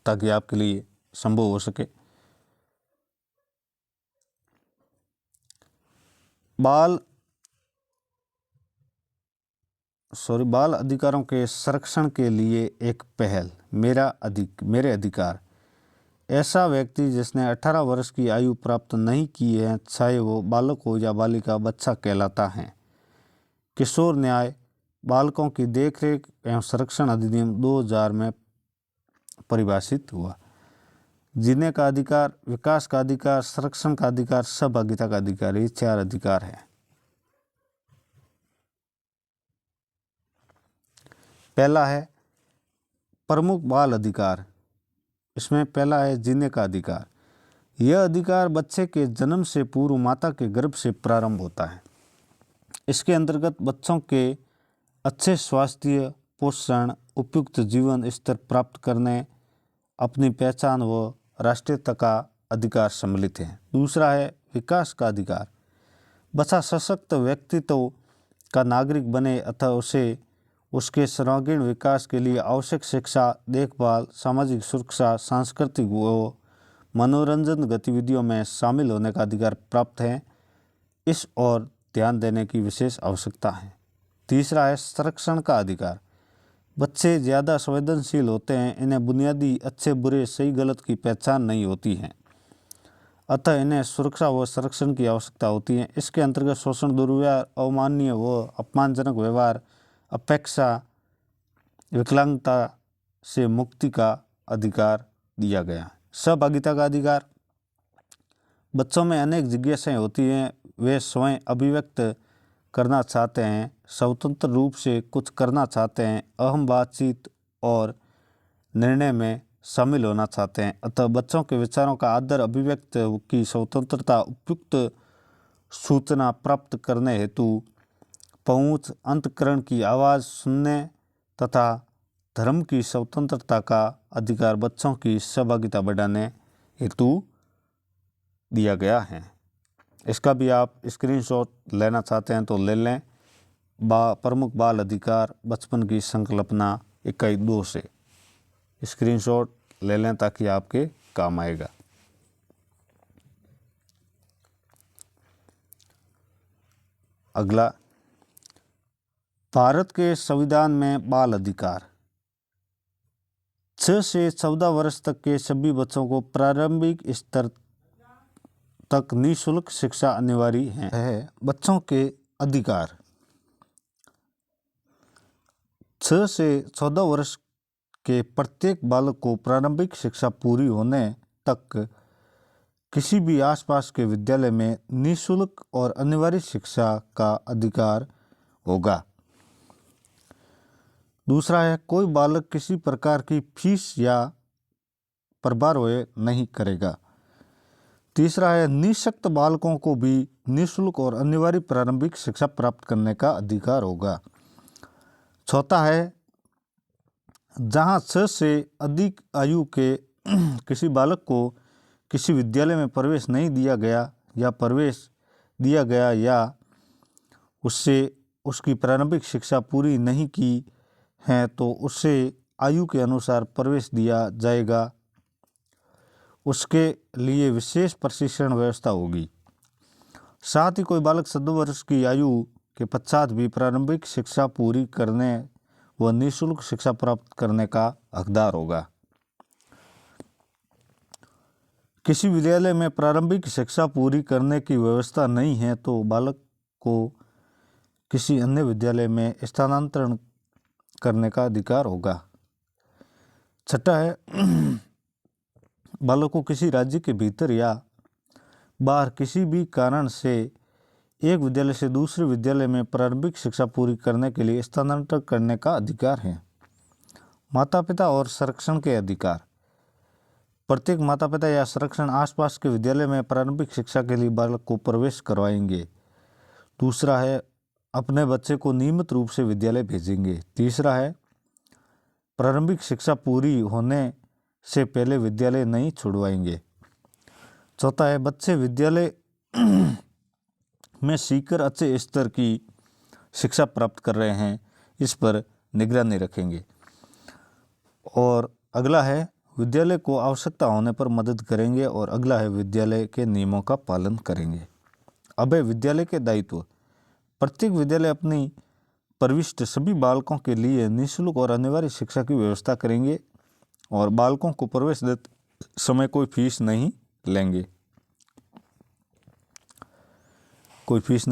A: ताकि आपके लिए संभव हो सके। बाल अधिकारों के संरक्षण के लिए एक पहल, मेरे अधिकार। ऐसा व्यक्ति जिसने 18 वर्ष की आयु प्राप्त नहीं की है, चाहे वो बालक हो या बालिका, बच्चा कहलाता है। किशोर न्याय बालकों की देखरेख एवं संरक्षण अधिनियम 2000 में परिभाषित हुआ। जीने का अधिकार, विकास का अधिकार, संरक्षण का अधिकार, सहभागिता का अधिकार, ये 4 अधिकार हैं। पहला है प्रमुख बाल अधिकार। इसमें पहला है जीने का अधिकार। यह अधिकार बच्चे के जन्म से पूर्व माता के गर्भ से प्रारंभ होता है। इसके अंतर्गत बच्चों के अच्छे स्वास्थ्य, पोषण, उपयुक्त जीवन स्तर प्राप्त करने, अपनी पहचान व राष्ट्रीयता का अधिकार सम्मिलित है। दूसरा है विकास का अधिकार। बच्चा सशक्त व्यक्तित्व का नागरिक बने अतः उसे उसके सर्वांगीण विकास के लिए आवश्यक शिक्षा, देखभाल, सामाजिक सुरक्षा, सांस्कृतिक व मनोरंजन गतिविधियों में शामिल होने का अधिकार प्राप्त है। इस ओर ध्यान देने की विशेष आवश्यकता है। तीसरा है संरक्षण का अधिकार। बच्चे ज़्यादा संवेदनशील होते हैं, इन्हें बुनियादी अच्छे बुरे, सही गलत की पहचान नहीं होती है, अतः इन्हें सुरक्षा व संरक्षण की आवश्यकता होती है। इसके अंतर्गत शोषण, दुर्व्यवहार, अवमाननीय व अपमानजनक व्यवहार, अपेक्षा, विकलांगता से मुक्ति का अधिकार दिया गया है। सहभागिता का अधिकार। बच्चों में अनेक जिज्ञासाएं होती हैं, वे स्वयं अभिव्यक्त करना चाहते हैं, स्वतंत्र रूप से कुछ करना चाहते हैं, अहम बातचीत और निर्णय में शामिल होना चाहते हैं। अतः बच्चों के विचारों का आदर, अभिव्यक्त की स्वतंत्रता, उपयुक्त सूचना प्राप्त करने हेतु पहुँच, अंतःकरण की आवाज़ सुनने तथा धर्म की स्वतंत्रता का अधिकार बच्चों की सहभागिता बढ़ाने हेतु दिया गया है। इसका भी आप स्क्रीनशॉट लेना चाहते हैं तो ले लें। प्रमुख बाल अधिकार बचपन की संकल्पना इकाई 2 से स्क्रीनशॉट ले लें ताकि आपके काम आएगा। अगला, भारत के संविधान में बाल अधिकार। 6 से 14 वर्ष तक के सभी बच्चों को प्रारंभिक स्तर तक निःशुल्क शिक्षा अनिवार्य है। बच्चों के अधिकार। 6 से 14 वर्ष के प्रत्येक बालक को प्रारंभिक शिक्षा पूरी होने तक किसी भी आसपास के विद्यालय में निःशुल्क और अनिवार्य शिक्षा का अधिकार होगा। दूसरा है कोई बालक किसी प्रकार की फीस या प्रभार व्यय नहीं करेगा। तीसरा है निःशक्त बालकों को भी निःशुल्क और अनिवार्य प्रारंभिक शिक्षा प्राप्त करने का अधिकार होगा। चौथा है जहां 6 से अधिक आयु के किसी बालक को किसी विद्यालय में प्रवेश नहीं दिया गया या प्रवेश दिया गया या उससे उसकी प्रारंभिक शिक्षा पूरी नहीं की है तो उससे आयु के अनुसार प्रवेश दिया जाएगा। उसके लिए विशेष प्रशिक्षण व्यवस्था होगी। साथ ही कोई बालक 14 वर्ष की आयु के पश्चात भी प्रारंभिक शिक्षा पूरी करने व निःशुल्क शिक्षा प्राप्त करने का हकदार होगा। किसी विद्यालय में प्रारंभिक शिक्षा पूरी करने की व्यवस्था नहीं है तो बालक को किसी अन्य विद्यालय में स्थानांतरण करने का अधिकार होगा। छठा है बालक को किसी राज्य के भीतर या बाहर किसी भी कारण से एक विद्यालय से दूसरे विद्यालय में प्रारंभिक शिक्षा पूरी करने के लिए स्थानांतरण करने का अधिकार है। माता पिता और संरक्षण के अधिकार। प्रत्येक माता पिता या संरक्षण आसपास के विद्यालय में प्रारंभिक शिक्षा के लिए बालक को प्रवेश करवाएंगे। दूसरा है अपने बच्चे को नियमित रूप से विद्यालय भेजेंगे। तीसरा है प्रारंभिक शिक्षा पूरी होने से पहले विद्यालय नहीं छुड़वाएंगे। चौथा है बच्चे विद्यालय में सीखकर अच्छे स्तर की शिक्षा प्राप्त कर रहे हैं, इस पर निगरानी रखेंगे। और अगला है विद्यालय को आवश्यकता होने पर मदद करेंगे। और अगला है विद्यालय के नियमों का पालन करेंगे। अब है विद्यालय के दायित्व। प्रत्येक विद्यालय अपनी प्रविष्ट सभी बालकों के लिए निःशुल्क और अनिवार्य शिक्षा की व्यवस्था करेंगे और बालकों को प्रवेश देते समय कोई फीस नहीं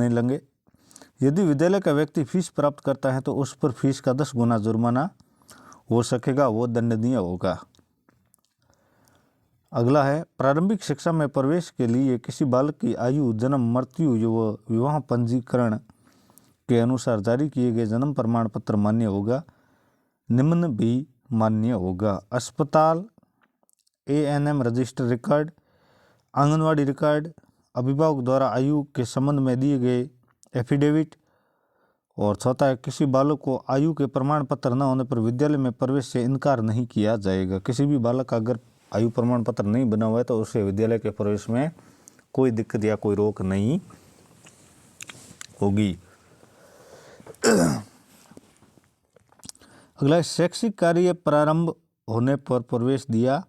A: लेंगे, यदि विद्यालय का व्यक्ति फीस प्राप्त करता है तो उस पर फीस का 10 गुना जुर्माना हो सकेगा, वो दंडनीय होगा। अगला है प्रारंभिक शिक्षा में प्रवेश के लिए किसी बालक की आयु, जन्म, मृत्यु व विवाह पंजीकरण के अनुसार जारी किए गए जन्म प्रमाण पत्र मान्य होगा। निम्न भी मान्य होगा: अस्पताल, ANM register record, anganwadi record, अभिभावक द्वारा आयु के संबंध में दिए गए एफिडेविट। और चौथा है किसी बालक को आयु के प्रमाण पत्र न होने पर विद्यालय में प्रवेश से इनकार नहीं किया जाएगा। किसी भी बालक का अगर आयु प्रमाण पत्र नहीं बना हुआ है तो उसे विद्यालय के प्रवेश में कोई दिक्कत या कोई रोक नहीं होगी। अगला शैक्षिक कार्य प्रारंभ होने पर प्रवेश दिया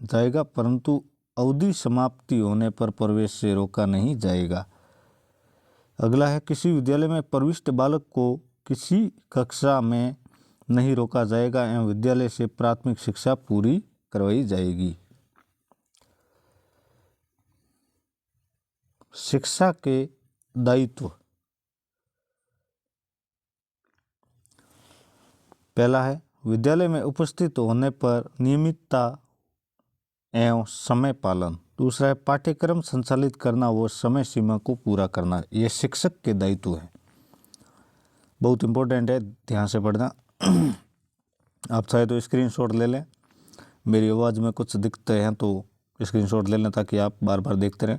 A: जाएगा, परंतु अवधि समाप्ति होने पर प्रवेश से रोका नहीं जाएगा। अगला है किसी विद्यालय में प्रविष्ट बालक को किसी कक्षा में नहीं रोका जाएगा एवं विद्यालय से प्राथमिक शिक्षा पूरी करवाई जाएगी। शिक्षा के दायित्व: पहला है विद्यालय में उपस्थित होने पर नियमितता एवं समय पालन। दूसरा है पाठ्यक्रम संचालित करना व समय सीमा को पूरा करना। यह शिक्षक के दायित्व है, बहुत इंपॉर्टेंट है, ध्यान से पढ़ना। आप चाहे तो स्क्रीनशॉट ले लें, मेरी आवाज़ में कुछ दिखते हैं तो स्क्रीनशॉट ले लें ताकि आप बार बार देखते रहें।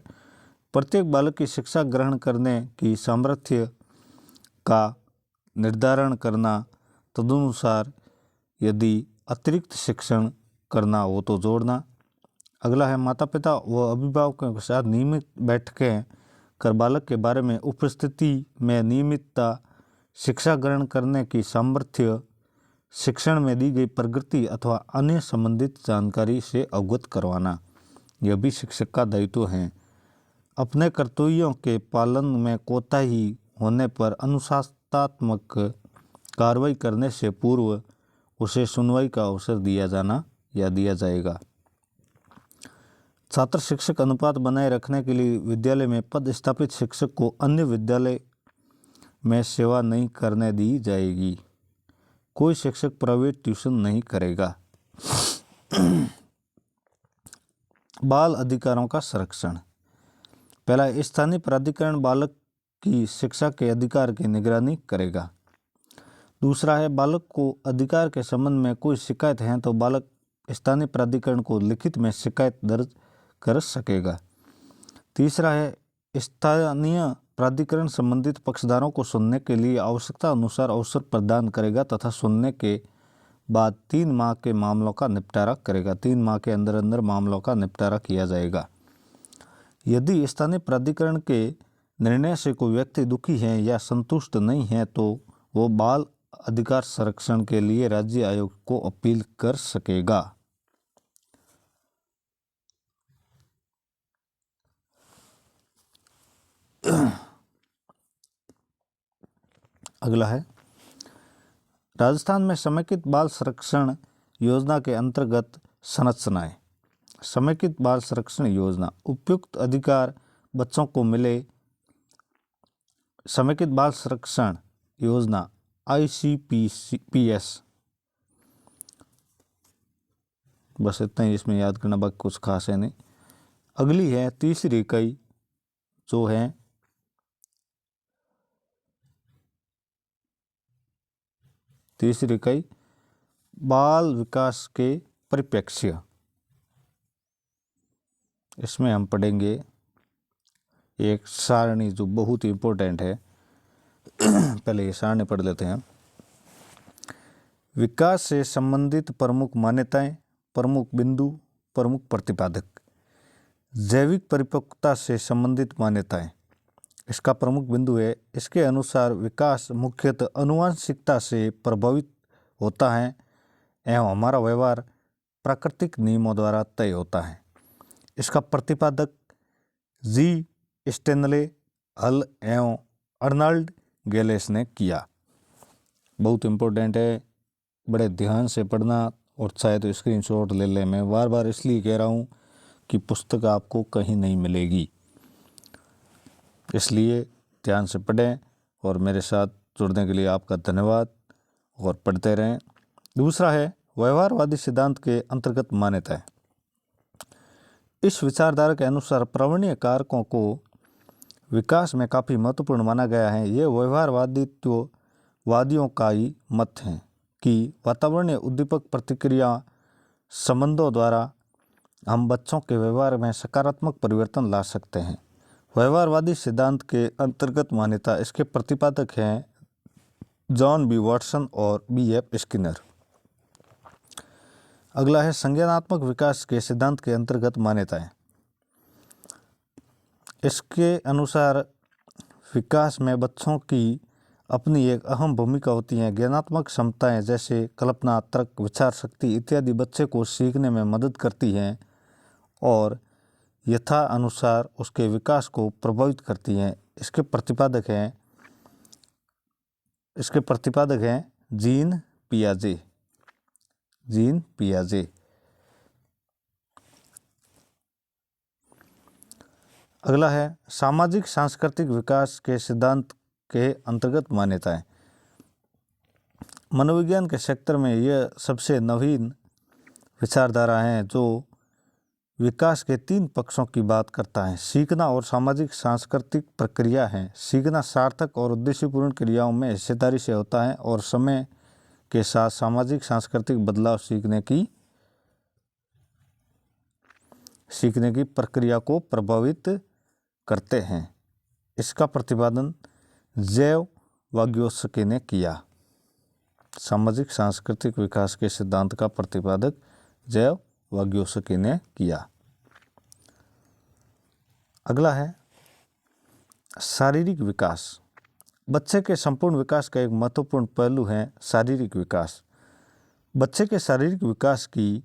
A: प्रत्येक बालक की शिक्षा ग्रहण करने की सामर्थ्य का निर्धारण करना, तदनुसार यदि अतिरिक्त शिक्षण करना हो तो जोड़ना। अगला है माता पिता व अभिभावकों के साथ नियमित बैठकें कर बालक के बारे में उपस्थिति में नियमितता, शिक्षा ग्रहण करने की सामर्थ्य, शिक्षण में दी गई प्रगति अथवा अन्य संबंधित जानकारी से अवगत करवाना। यह भी शिक्षक का दायित्व है। अपने कर्तव्यों के पालन में कोताही होने पर अनुशासनात्मक कार्रवाई करने से पूर्व उसे सुनवाई का अवसर दिया जाएगा। छात्र शिक्षक अनुपात बनाए रखने के लिए विद्यालय में पदस्थापित शिक्षक को अन्य विद्यालय में सेवा नहीं करने दी जाएगी। कोई शिक्षक प्राइवेट ट्यूशन नहीं करेगा। बाल अधिकारों का संरक्षण: पहला, स्थानीय प्राधिकरण बालक की शिक्षा के अधिकार की निगरानी करेगा। दूसरा है बालक को अधिकार के संबंध में कोई शिकायत है तो बालक स्थानीय प्राधिकरण को लिखित में शिकायत दर्ज कर सकेगा। तीसरा है स्थानीय प्राधिकरण संबंधित पक्षधारों को सुनने के लिए आवश्यकता अनुसार अवसर प्रदान करेगा तथा सुनने के बाद 3 माह के मामलों का निपटारा करेगा। 3 माह के अंदर अंदर मामलों का निपटारा किया जाएगा। यदि स्थानीय प्राधिकरण के निर्णय से कोई व्यक्ति दुखी है या संतुष्ट नहीं है तो वो बाल अधिकार संरक्षण के लिए राज्य आयोग को अपील कर सकेगा। अगला है राजस्थान में समेकित बाल संरक्षण योजना के अंतर्गत संरचनाएं। समेकित बाल संरक्षण योजना उपयुक्त अधिकार बच्चों को मिले। समेकित बाल संरक्षण योजना ICPS, बस इतना ही इसमें याद करना, बाकी कुछ खास है नहीं। अगली है तीसरी इकाई जो है बाल विकास के परिप्रेक्ष्य। इसमें हम पढ़ेंगे एक सारणी जो बहुत ही इम्पोर्टेंट है। पहले ये सारणी पढ़ लेते हैं। विकास से संबंधित प्रमुख मान्यताएं, प्रमुख बिंदु, प्रमुख प्रतिपादक। जैविक परिपक्वता से संबंधित मान्यताएं इसका प्रमुख बिंदु है। इसके अनुसार विकास मुख्यतः आनुवंशिकता से प्रभावित होता है एवं हमारा व्यवहार प्राकृतिक नियमों द्वारा तय होता है। इसका प्रतिपादक जी स्टेनले हल एवं अर्नल्ड गैलेस ने किया। बहुत इम्पोर्टेंट है, बड़े ध्यान से पढ़ना और चाहे तो स्क्रीनशॉट ले लें। मैं बार बार इसलिए कह रहा हूँ कि पुस्तक आपको कहीं नहीं मिलेगी, इसलिए ध्यान से पढ़ें। और मेरे साथ जुड़ने के लिए आपका धन्यवाद, और पढ़ते रहें। दूसरा है व्यवहारवादी सिद्धांत के अंतर्गत मान्यताएं। इस विचारधारा के अनुसार पर्यावरणीय कारकों को विकास में काफ़ी महत्वपूर्ण माना गया है। ये व्यवहारवादियों का ही मत है कि वातावरणीय उद्दीपक प्रतिक्रिया संबंधों द्वारा हम बच्चों के व्यवहार में सकारात्मक परिवर्तन ला सकते हैं। व्यवहारवादी सिद्धांत के अंतर्गत मान्यता इसके प्रतिपादक हैं जॉन बी वाटसन और B.F. स्किनर। अगला है संज्ञानात्मक विकास के सिद्धांत के अंतर्गत मान्यताएं। इसके अनुसार विकास में बच्चों की अपनी एक अहम भूमिका होती है। ज्ञानात्मक क्षमताएं जैसे कल्पना, तर्क, विचार शक्ति इत्यादि बच्चे को सीखने में मदद करती हैं और यथा अनुसार उसके विकास को प्रभावित करती हैं। इसके प्रतिपादक हैं जीन पियाजे। अगला है सामाजिक सांस्कृतिक विकास के सिद्धांत के अंतर्गत मान्यताएं। मनोविज्ञान के क्षेत्र में यह सबसे नवीन विचारधारा है जो विकास के 3 पक्षों की बात करता है। सीखना और सामाजिक सांस्कृतिक प्रक्रिया है। सीखना सार्थक और उद्देश्यपूर्ण क्रियाओं में हिस्सेदारी से होता है और समय के साथ सामाजिक सांस्कृतिक बदलाव सीखने की प्रक्रिया को प्रभावित करते हैं। इसका प्रतिपादन जैव वाग्योस्की ने किया। सामाजिक सांस्कृतिक विकास के सिद्धांत का प्रतिपादक जैव वाग्योस्की ने किया। अगला है शारीरिक विकास। बच्चे के संपूर्ण विकास का एक महत्वपूर्ण पहलू है शारीरिक विकास। बच्चे के शारीरिक विकास की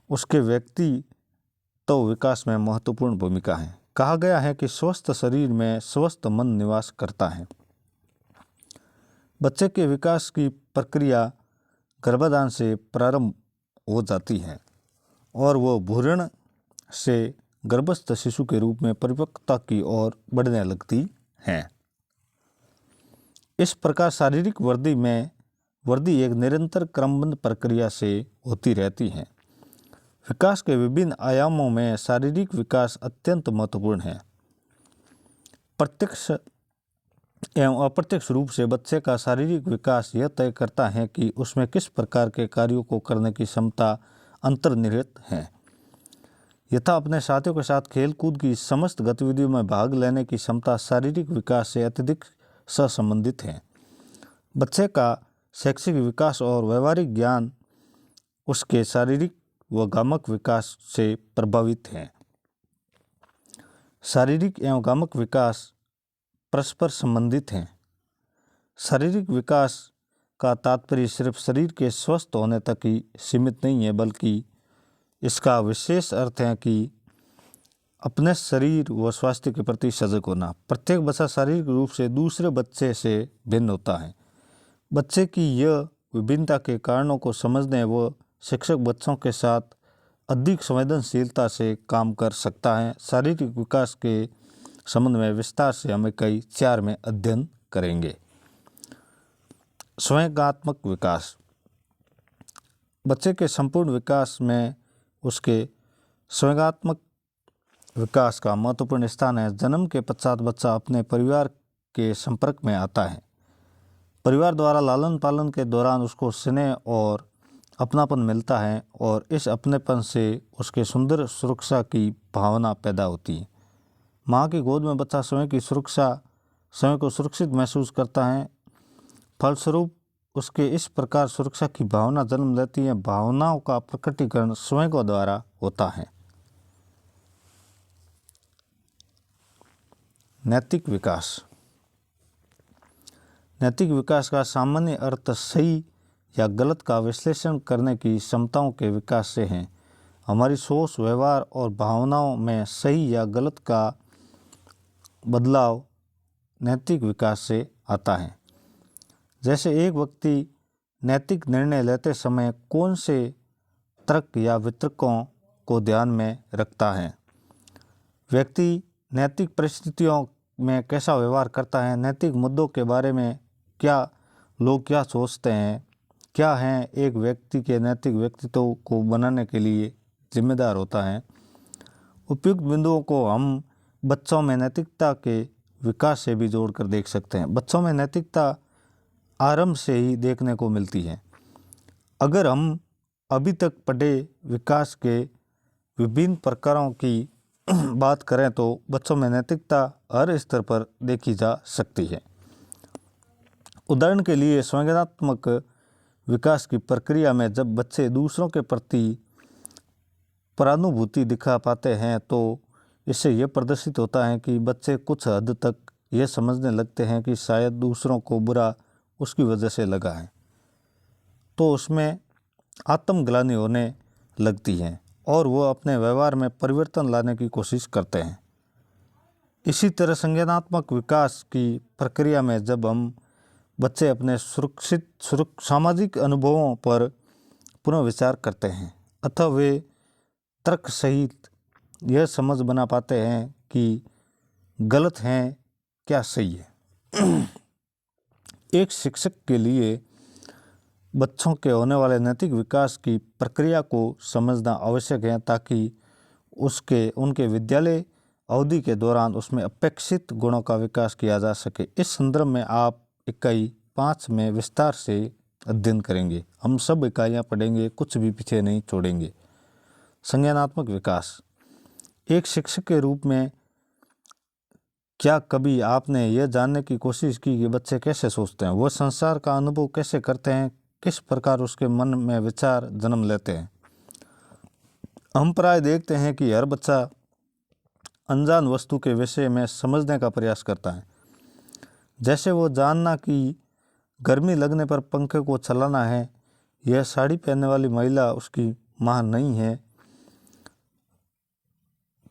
A: उसके व्यक्तित्व विकास में महत्वपूर्ण भूमिका है। कहा गया है कि स्वस्थ शरीर में स्वस्थ मन निवास करता है। बच्चे के विकास की प्रक्रिया गर्भाधान से प्रारंभ हो जाती है और वो भ्रूण से गर्भस्थ शिशु के रूप में परिपक्वता की ओर बढ़ने लगती हैं। इस प्रकार शारीरिक वृद्धि एक निरंतर क्रमबद्ध प्रक्रिया से होती रहती है। विकास के विभिन्न आयामों में शारीरिक विकास अत्यंत महत्वपूर्ण है। प्रत्यक्ष एवं अप्रत्यक्ष रूप से बच्चे का शारीरिक विकास यह तय करता है कि उसमें किस प्रकार के कार्यों को करने की क्षमता अंतर्निहित है। यथा अपने साथियों के साथ खेल कूद की समस्त गतिविधियों में भाग लेने की क्षमता शारीरिक विकास से अत्यधिक सहसंबंधित है। बच्चे का शैक्षिक विकास और व्यवहारिक ज्ञान उसके शारीरिक व गामक विकास से प्रभावित हैं। शारीरिक एवं गामक विकास परस्पर संबंधित हैं। शारीरिक विकास का तात्पर्य सिर्फ शरीर के स्वस्थ होने तक ही सीमित नहीं है, बल्कि इसका विशेष अर्थ है कि अपने शरीर व स्वास्थ्य के प्रति सजग होना। प्रत्येक बच्चा शारीरिक रूप से दूसरे बच्चे से भिन्न होता है। बच्चे की यह विभिन्नता के कारणों को समझने व शिक्षक बच्चों के साथ अधिक संवेदनशीलता से काम कर सकता है। शारीरिक विकास के संबंध में विस्तार से हमें कई 4 में अध्ययन करेंगे। संवेगात्मक विकास। बच्चे के संपूर्ण विकास में उसके संवेगात्मक विकास का महत्वपूर्ण स्थान है। जन्म के पश्चात बच्चा अपने परिवार के संपर्क में आता है। परिवार द्वारा लालन पालन के दौरान उसको स्नेह और अपनापन मिलता है और इस अपनेपन से उसके सुंदर सुरक्षा की भावना पैदा होती है। माँ की गोद में बच्चा स्वयं को सुरक्षित महसूस करता है। फलस्वरूप उसके इस प्रकार सुरक्षा की भावना जन्म लेती है। भावनाओं का प्रकटीकरण स्वयं द्वारा होता है। नैतिक विकास। नैतिक विकास का सामान्य अर्थ सही या गलत का विश्लेषण करने की क्षमताओं के विकास से है। हमारी सोच, व्यवहार और भावनाओं में सही या गलत का बदलाव नैतिक विकास से आता है। जैसे एक व्यक्ति नैतिक निर्णय लेते समय कौन से तर्क या वितर्कों को ध्यान में रखता है, व्यक्ति नैतिक परिस्थितियों में कैसा व्यवहार करता है, नैतिक मुद्दों के बारे में लोग क्या सोचते हैं, क्या हैं एक व्यक्ति के नैतिक व्यक्तित्व को बनाने के लिए जिम्मेदार होता है। उपयुक्त बिंदुओं को हम बच्चों में नैतिकता के विकास से भी जोड़कर देख सकते हैं। बच्चों में नैतिकता आरंभ से ही देखने को मिलती है। अगर हम अभी तक पढ़े विकास के विभिन्न प्रकारों की बात करें तो बच्चों में नैतिकता हर स्तर पर देखी जा सकती है। उदाहरण के लिए संवेदनात्मक विकास की प्रक्रिया में जब बच्चे दूसरों के प्रति परानुभूति दिखा पाते हैं तो इससे यह प्रदर्शित होता है कि बच्चे कुछ हद तक यह समझने लगते हैं कि शायद दूसरों को बुरा उसकी वजह से लगा है, तो उसमें आत्मग्लानि होने लगती है और वो अपने व्यवहार में परिवर्तन लाने की कोशिश करते हैं। इसी तरह संज्ञानात्मक विकास की प्रक्रिया में जब हम बच्चे अपने सामाजिक अनुभवों पर पुनः विचार करते हैं अथवा वे तर्क सहित यह समझ बना पाते हैं कि गलत है क्या सही है। एक शिक्षक के लिए बच्चों के होने वाले नैतिक विकास की प्रक्रिया को समझना आवश्यक है ताकि उनके विद्यालय अवधि के दौरान उसमें अपेक्षित गुणों का विकास किया जा सके। इस संदर्भ में आप इकाई 5 में विस्तार से अध्ययन करेंगे। हम सब इकाइयाँ पढ़ेंगे, कुछ भी पीछे नहीं छोड़ेंगे। संज्ञानात्मक विकास। एक शिक्षक के रूप में क्या कभी आपने यह जानने की कोशिश की कि बच्चे कैसे सोचते हैं, वह संसार का अनुभव कैसे करते हैं, किस प्रकार उसके मन में विचार जन्म लेते हैं। हम प्राय देखते हैं कि हर बच्चा अनजान वस्तु के विषय में समझने का प्रयास करता है। जैसे वो जानना कि गर्मी लगने पर पंखे को चलाना है, यह साड़ी पहनने वाली महिला उसकी मां नहीं है।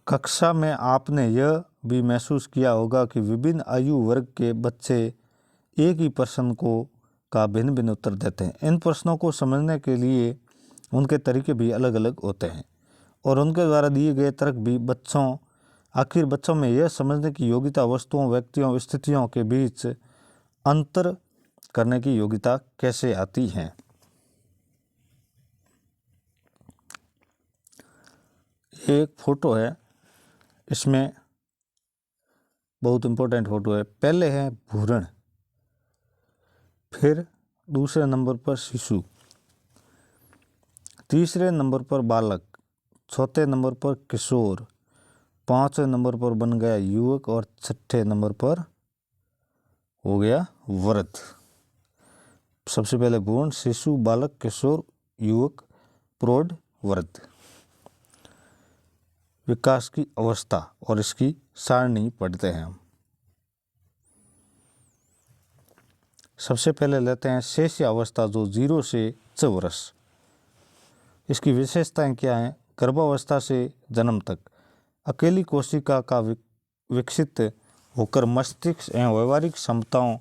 A: कक्षा में आपने यह भी महसूस किया होगा कि विभिन्न आयु वर्ग के बच्चे एक ही प्रश्न का भिन्न भिन्न उत्तर देते हैं। इन प्रश्नों को समझने के लिए उनके तरीके भी अलग अलग होते हैं और उनके द्वारा दिए गए तर्क भी बच्चों में यह समझने की योग्यता, वस्तुओं, व्यक्तियों, स्थितियों के बीच अंतर करने की योग्यता कैसे आती है। एक फोटो है, इसमें बहुत इम्पोर्टेंट फोटो है। पहले है भूरण, फिर दूसरे नंबर पर शिशु, तीसरे नंबर पर बालक, चौथे नंबर पर किशोर, पांचवें नंबर पर बन गया युवक और छठे नंबर पर हो गया वृद्ध। सबसे पहले भ्रूण, शिशु, बालक, किशोर, युवक, प्रौढ़, वृद्ध। विकास की अवस्था और इसकी सारणी पढ़ते हैं हम। सबसे पहले लेते हैं शेष अवस्था जो 0 से 6 वर्ष। इसकी विशेषताएं क्या हैं? गर्भावस्था से जन्म तक अकेली कोशिका का विकसित होकर मस्तिष्क एवं व्यवहारिक क्षमताओं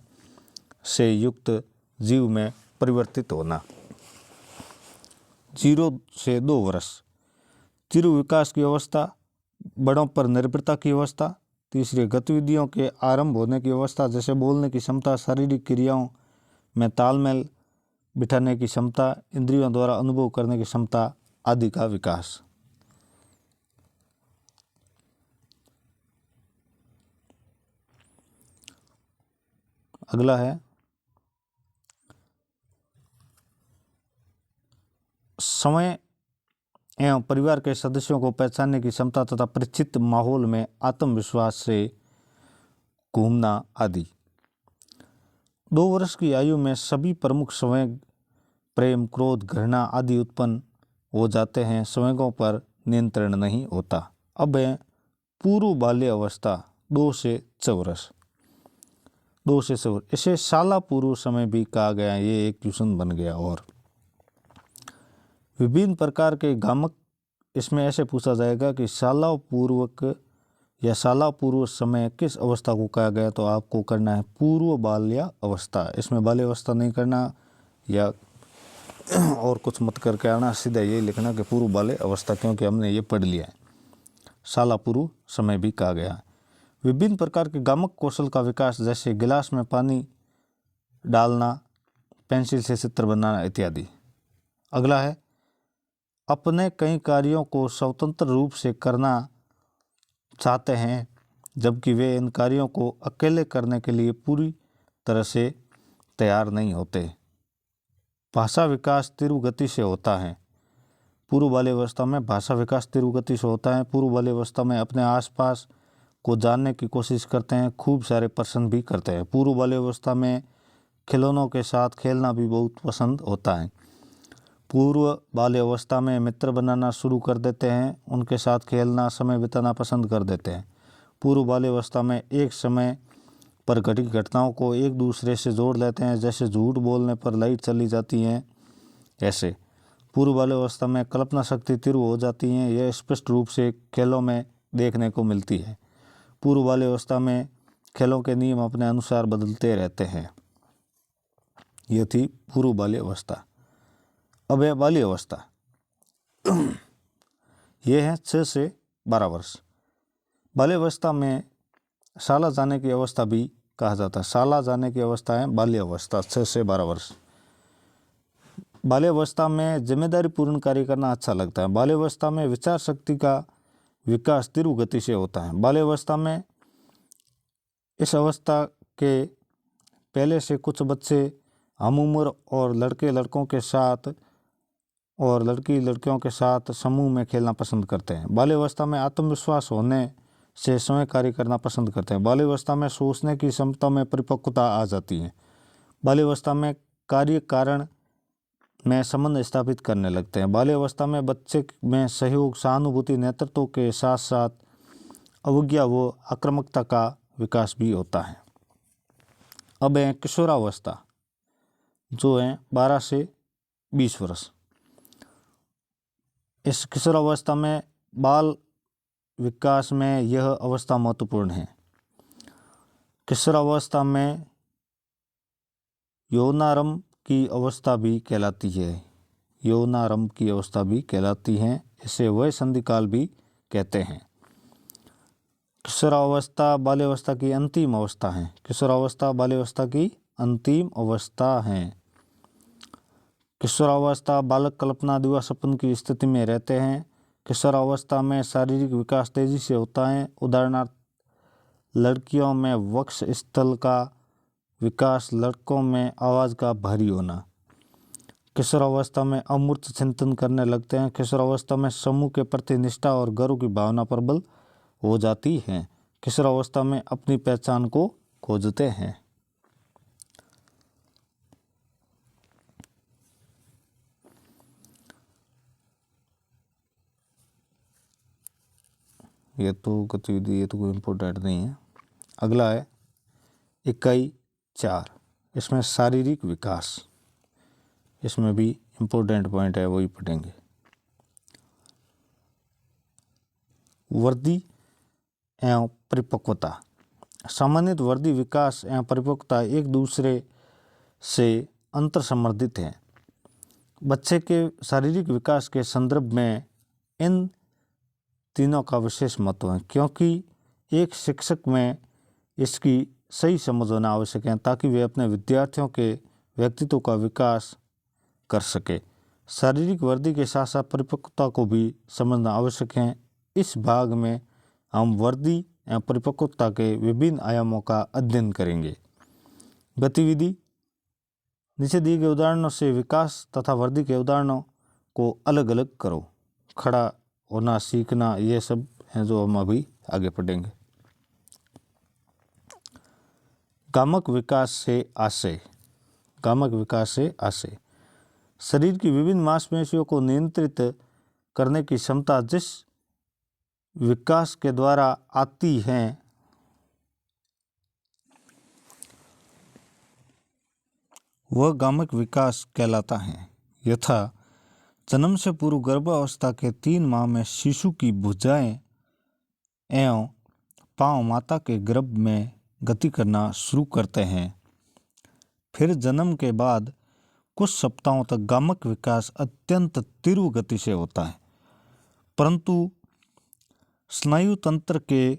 A: से युक्त जीव में परिवर्तित होना। 0 से 2 वर्ष चिरु विकास की अवस्था, बड़ों पर निर्भरता की अवस्था। तीसरी गतिविधियों के आरंभ होने की अवस्था, जैसे बोलने की क्षमता, शारीरिक क्रियाओं में तालमेल बिठाने की क्षमता, इंद्रियों द्वारा अनुभव करने की क्षमता आदि का विकास। अगला है समय एवं परिवार के सदस्यों को पहचानने की क्षमता तथा परिचित माहौल में आत्मविश्वास से घूमना आदि। 2 वर्ष की आयु में सभी प्रमुख संवेग प्रेम, क्रोध, घृणा आदि उत्पन्न हो जाते हैं। संवेगों पर नियंत्रण नहीं होता। अब है पूर्व बाल्य अवस्था 2 से 6 वर्ष। 2 से 6 वर्ष इसे शाला पूर्व समय भी कहा गया। ये एक ट्यूशन बन गया। और विभिन्न प्रकार के गामक इसमें ऐसे पूछा जाएगा कि शाला पूर्वक यह शाला पूर्व समय किस अवस्था को कहा गया, तो आपको करना है पूर्व बाल्या अवस्था। इसमें बाल्यावस्था नहीं करना या और कुछ मत करके आना, सीधा ये लिखना कि पूर्व बाल्य अवस्था, क्योंकि हमने ये पढ़ लिया है। शाला पूर्व समय भी कहा गया। विभिन्न प्रकार के गामक कौशल का विकास, जैसे गिलास में पानी डालना, पेंसिल से चित्र बनाना इत्यादि। अगला है अपने कई कार्यों को स्वतंत्र रूप से करना चाहते हैं, जबकि वे इन कार्यों को अकेले करने के लिए पूरी तरह से तैयार नहीं होते। भाषा विकास तीव्र गति से होता है। पूर्व बाल्यावस्था में भाषा विकास तीव्र गति से होता है। पूर्व बाल्यावस्था में अपने आसपास को जानने की कोशिश करते हैं, खूब सारे प्रश्न भी करते हैं। पूर्व बाल्यावस्था में खिलौनों के साथ खेलना भी बहुत पसंद होता है। पूर्व बाल्यावस्था में मित्र बनाना शुरू कर देते हैं, उनके साथ खेलना, समय बिताना पसंद कर देते हैं। पूर्व बाल्यावस्था में एक समय पर घटित घटनाओं को एक दूसरे से जोड़ लेते हैं, जैसे झूठ बोलने पर लाइट चली जाती है ऐसे। पूर्व बाल्यावस्था में कल्पना शक्ति तीव्र हो जाती है, यह स्पष्ट रूप से खेलों में देखने को मिलती है। पूर्व बाल्यावस्था में खेलों के नियम अपने अनुसार बदलते रहते हैं। यह थी पूर्व बाल्यावस्था। अब है बाल्यावस्था। यह है 6 से 12 वर्ष। बाल्यावस्था में शाला जाने की अवस्था भी कहा जाता है। शाला जाने की अवस्था है बाल्यावस्था, 6 से 12 वर्ष। बाल्यावस्था में जिम्मेदारी पूर्ण कार्य करना अच्छा लगता है। बाल्यावस्था में विचार शक्ति का विकास तीव्र गति से होता है। बाल्यावस्था में इस अवस्था के पहले से कुछ बच्चे हम उम्र और लड़के लड़कों के साथ और लड़की लड़कियों के साथ समूह में खेलना पसंद करते हैं। बाल्यावस्था में आत्मविश्वास होने से स्वयं कार्य करना पसंद करते हैं। बाल्यावस्था में सोचने की क्षमता में परिपक्वता आ जाती है। बाल्यावस्था में कार्य कारण में संबंध स्थापित करने लगते हैं। बाल्यावस्था में बच्चे में सहयोग, सहानुभूति, नेतृत्व के साथ साथ अवज्ञा व आक्रामकता का विकास भी होता है। अब है किशोरावस्था, जो है 12 से 20 वर्ष। इस किशोरावस्था में बाल विकास में यह अवस्था महत्वपूर्ण है। किशोरावस्था में यौनारंभ की अवस्था भी कहलाती है। यौनारंभ की अवस्था भी कहलाती है। इसे वय संधिकाल भी कहते हैं। किशोरावस्था बाल्यावस्था की अंतिम अवस्था है। किशोरावस्था बाल्यावस्था की अंतिम अवस्था है। किशोरावस्था बालक कल्पना, दिवा, सपन की स्थिति में रहते हैं। किशोरावस्था में शारीरिक विकास तेजी से होता है। उदाहरणार्थ लड़कियों में वक्ष स्थल का विकास, लड़कों में आवाज़ का भारी होना। किशोरावस्था में अमूर्त चिंतन करने लगते हैं। किशोरावस्था में समूह के प्रति निष्ठा और गर्व की भावना प्रबल हो जाती है। किशोरावस्था में अपनी पहचान को खोजते हैं। ये तो गतिविधि, ये तो कोई इम्पोर्टेंट नहीं है। अगला है इकाई 4, इसमें शारीरिक विकास। इसमें भी इम्पोर्टेंट पॉइंट है, वही पढ़ेंगे। वृद्धि एवं परिपक्वता। सामान्यतः वृद्धि, विकास एवं परिपक्वता एक दूसरे से अंतर संबंधित हैं। बच्चे के शारीरिक विकास के संदर्भ में इन तीनों का विशेष महत्व है, क्योंकि एक शिक्षक में इसकी सही समझ होना आवश्यक है, ताकि वे अपने विद्यार्थियों के व्यक्तित्व का विकास कर सके। शारीरिक वृद्धि के साथ साथ परिपक्वता को भी समझना आवश्यक है। इस भाग में हम वृद्धि एवं परिपक्वता के विभिन्न आयामों का अध्ययन करेंगे। गतिविधि, नीचे दिए गए उदाहरणों से विकास तथा वृद्धि के उदाहरणों को अलग अलग करो। खड़ा होना सीखना, ये सब हैं जो हम अभी आगे पढ़ेंगे। गामक विकास से आशय। गामक विकास से आशय, शरीर की विभिन्न मांसपेशियों को नियंत्रित करने की क्षमता जिस विकास के द्वारा आती है, वह गामक विकास कहलाता है। यथा जन्म से पूर्व गर्भावस्था के 3 माह में शिशु की भुजाएं एवं पांव माता के गर्भ में गति करना शुरू करते हैं। फिर जन्म के बाद कुछ सप्ताहों तक गामक विकास अत्यंत तीव्र गति से होता है, परंतु स्नायु तंत्र के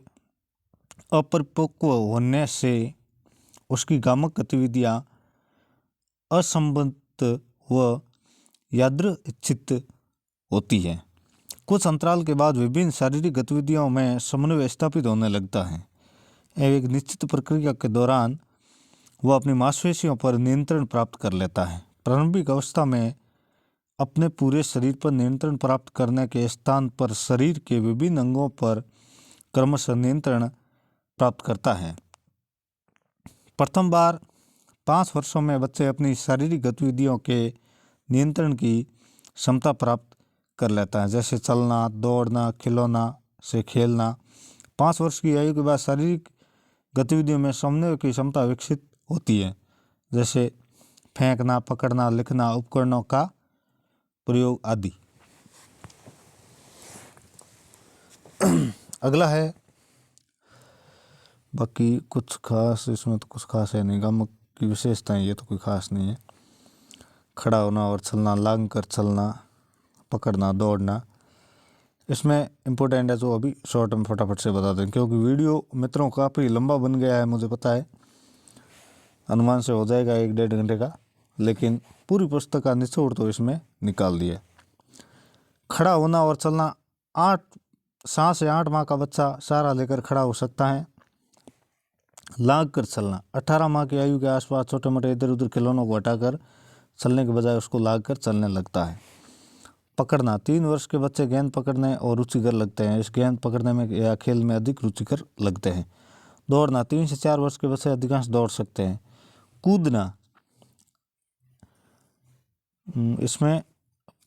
A: अपरिपक्व होने से उसकी गामक गतिविधियां असंबद्ध व यादृच्छिक होती है। कुछ अंतराल के बाद विभिन्न शारीरिक गतिविधियों में समन्वय स्थापित होने लगता है। एक निश्चित प्रक्रिया के दौरान वह अपनी मांसपेशियों पर नियंत्रण प्राप्त कर लेता है। प्रारंभिक अवस्था में अपने पूरे शरीर पर नियंत्रण प्राप्त करने के स्थान पर शरीर के विभिन्न अंगों पर क्रमशः नियंत्रण प्राप्त करता है। प्रथम बार 5 वर्षों में बच्चे अपनी शारीरिक गतिविधियों के नियंत्रण की क्षमता प्राप्त कर लेता है, जैसे चलना, दौड़ना, खिलौना से खेलना। 5 वर्ष की आयु के बाद शारीरिक गतिविधियों में समन्वय की क्षमता विकसित होती है, जैसे फेंकना, पकड़ना, लिखना, उपकरणों का प्रयोग आदि। अगला है, बाकी कुछ खास इसमें तो कुछ खास है नहीं, गामक की विशेषताएं ये तो कोई खास नहीं है। खड़ा होना और चलना, लांग कर चलना, पकड़ना, दौड़ना, इसमें इम्पोर्टेंट है जो अभी शॉर्ट में फटाफट से बता दें, क्योंकि वीडियो मित्रों काफ़ी लंबा बन गया है, मुझे पता है, अनुमान से हो जाएगा 1-1.5 घंटे का, लेकिन पूरी पुस्तक का निचोड़ तो इसमें निकाल दिया। खड़ा होना और चलना, 7 से 8 माह का बच्चा सहारा लेकर खड़ा हो सकता है। लांग कर चलना, 18 माह की आयु के आसपास छोटे मोटे इधर उधर खिलौनों को हटाकर चलने के बजाय उसको लाग कर चलने लगता है। पकड़ना, 3 वर्ष के बच्चे गेंद पकड़ने और रुचिकर लगते हैं, इस गेंद पकड़ने में या खेल में अधिक रुचिकर लगते हैं। दौड़ना, 3 से 4 वर्ष के बच्चे अधिकांश दौड़ सकते हैं। कूदना, इसमें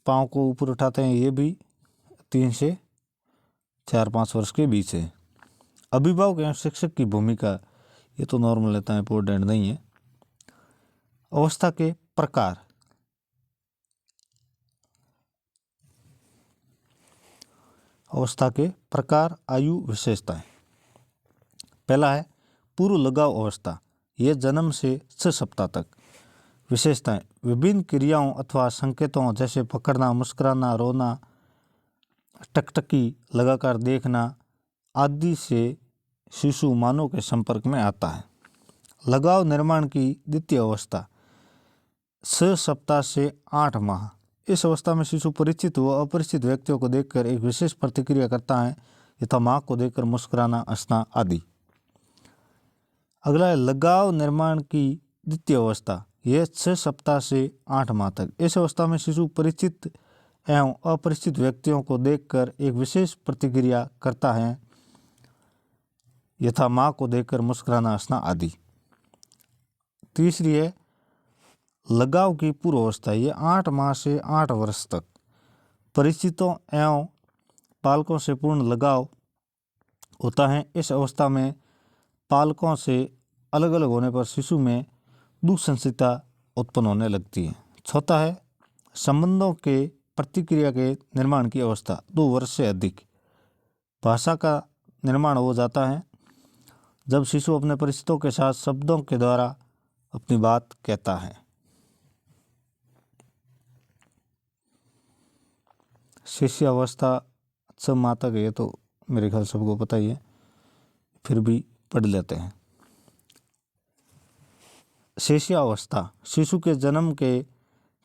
A: पाँव को ऊपर उठाते हैं, ये भी 3 से 4-5 वर्ष के बीच है। अभिभावक एवं शिक्षक की भूमिका, ये तो नॉर्मल लेता है, इम्पोर्टेंट नहीं है। अवस्था के प्रकार, अवस्था के प्रकार, आयु विशेषताएं। पहला है पूर्व लगाव अवस्था, यह जन्म से 6 सप्ताह तक। विशेषताएं, विभिन्न क्रियाओं अथवा संकेतों जैसे पकड़ना, मुस्कुराना, रोना, टकटकी लगाकर देखना आदि से शिशु मानव के संपर्क में आता है। लगाव निर्माण की द्वितीय अवस्था, 6 सप्ताह से 8 माह। इस अवस्था में शिशु परिचित व अपरिचित व्यक्तियों को देखकर एक विशेष प्रतिक्रिया करता है, यथा माँ को देखकर मुस्कुराना, हंसना आदि। अगला है लगाव निर्माण की द्वितीय अवस्था, यह 6 सप्ताह से 8 माह तक। इस अवस्था में शिशु परिचित एवं अपरिचित व्यक्तियों को देखकर एक विशेष प्रतिक्रिया करता है, यथा माँ को देखकर मुस्कुराना, हंसना आदि। तीसरी है लगाव की पूर्व अवस्था, ये 8 माह से 8 वर्ष तक परिचितों एवं पालकों से पूर्ण लगाव होता है। इस अवस्था में पालकों से अलग अलग होने पर शिशु में दुसंसिता उत्पन्न होने लगती है। चौथा है संबंधों के प्रतिक्रिया के निर्माण की अवस्था, 2 वर्ष से अधिक। भाषा का निर्माण हो जाता है जब शिशु अपने परिचितों के साथ शब्दों के द्वारा अपनी बात कहता है। शिष्यावस्था 6 माह तक है, तो मेरे ख्याल सबको पता ही है, फिर भी पढ़ लेते हैं। शिष्यावस्था, शिशु के जन्म के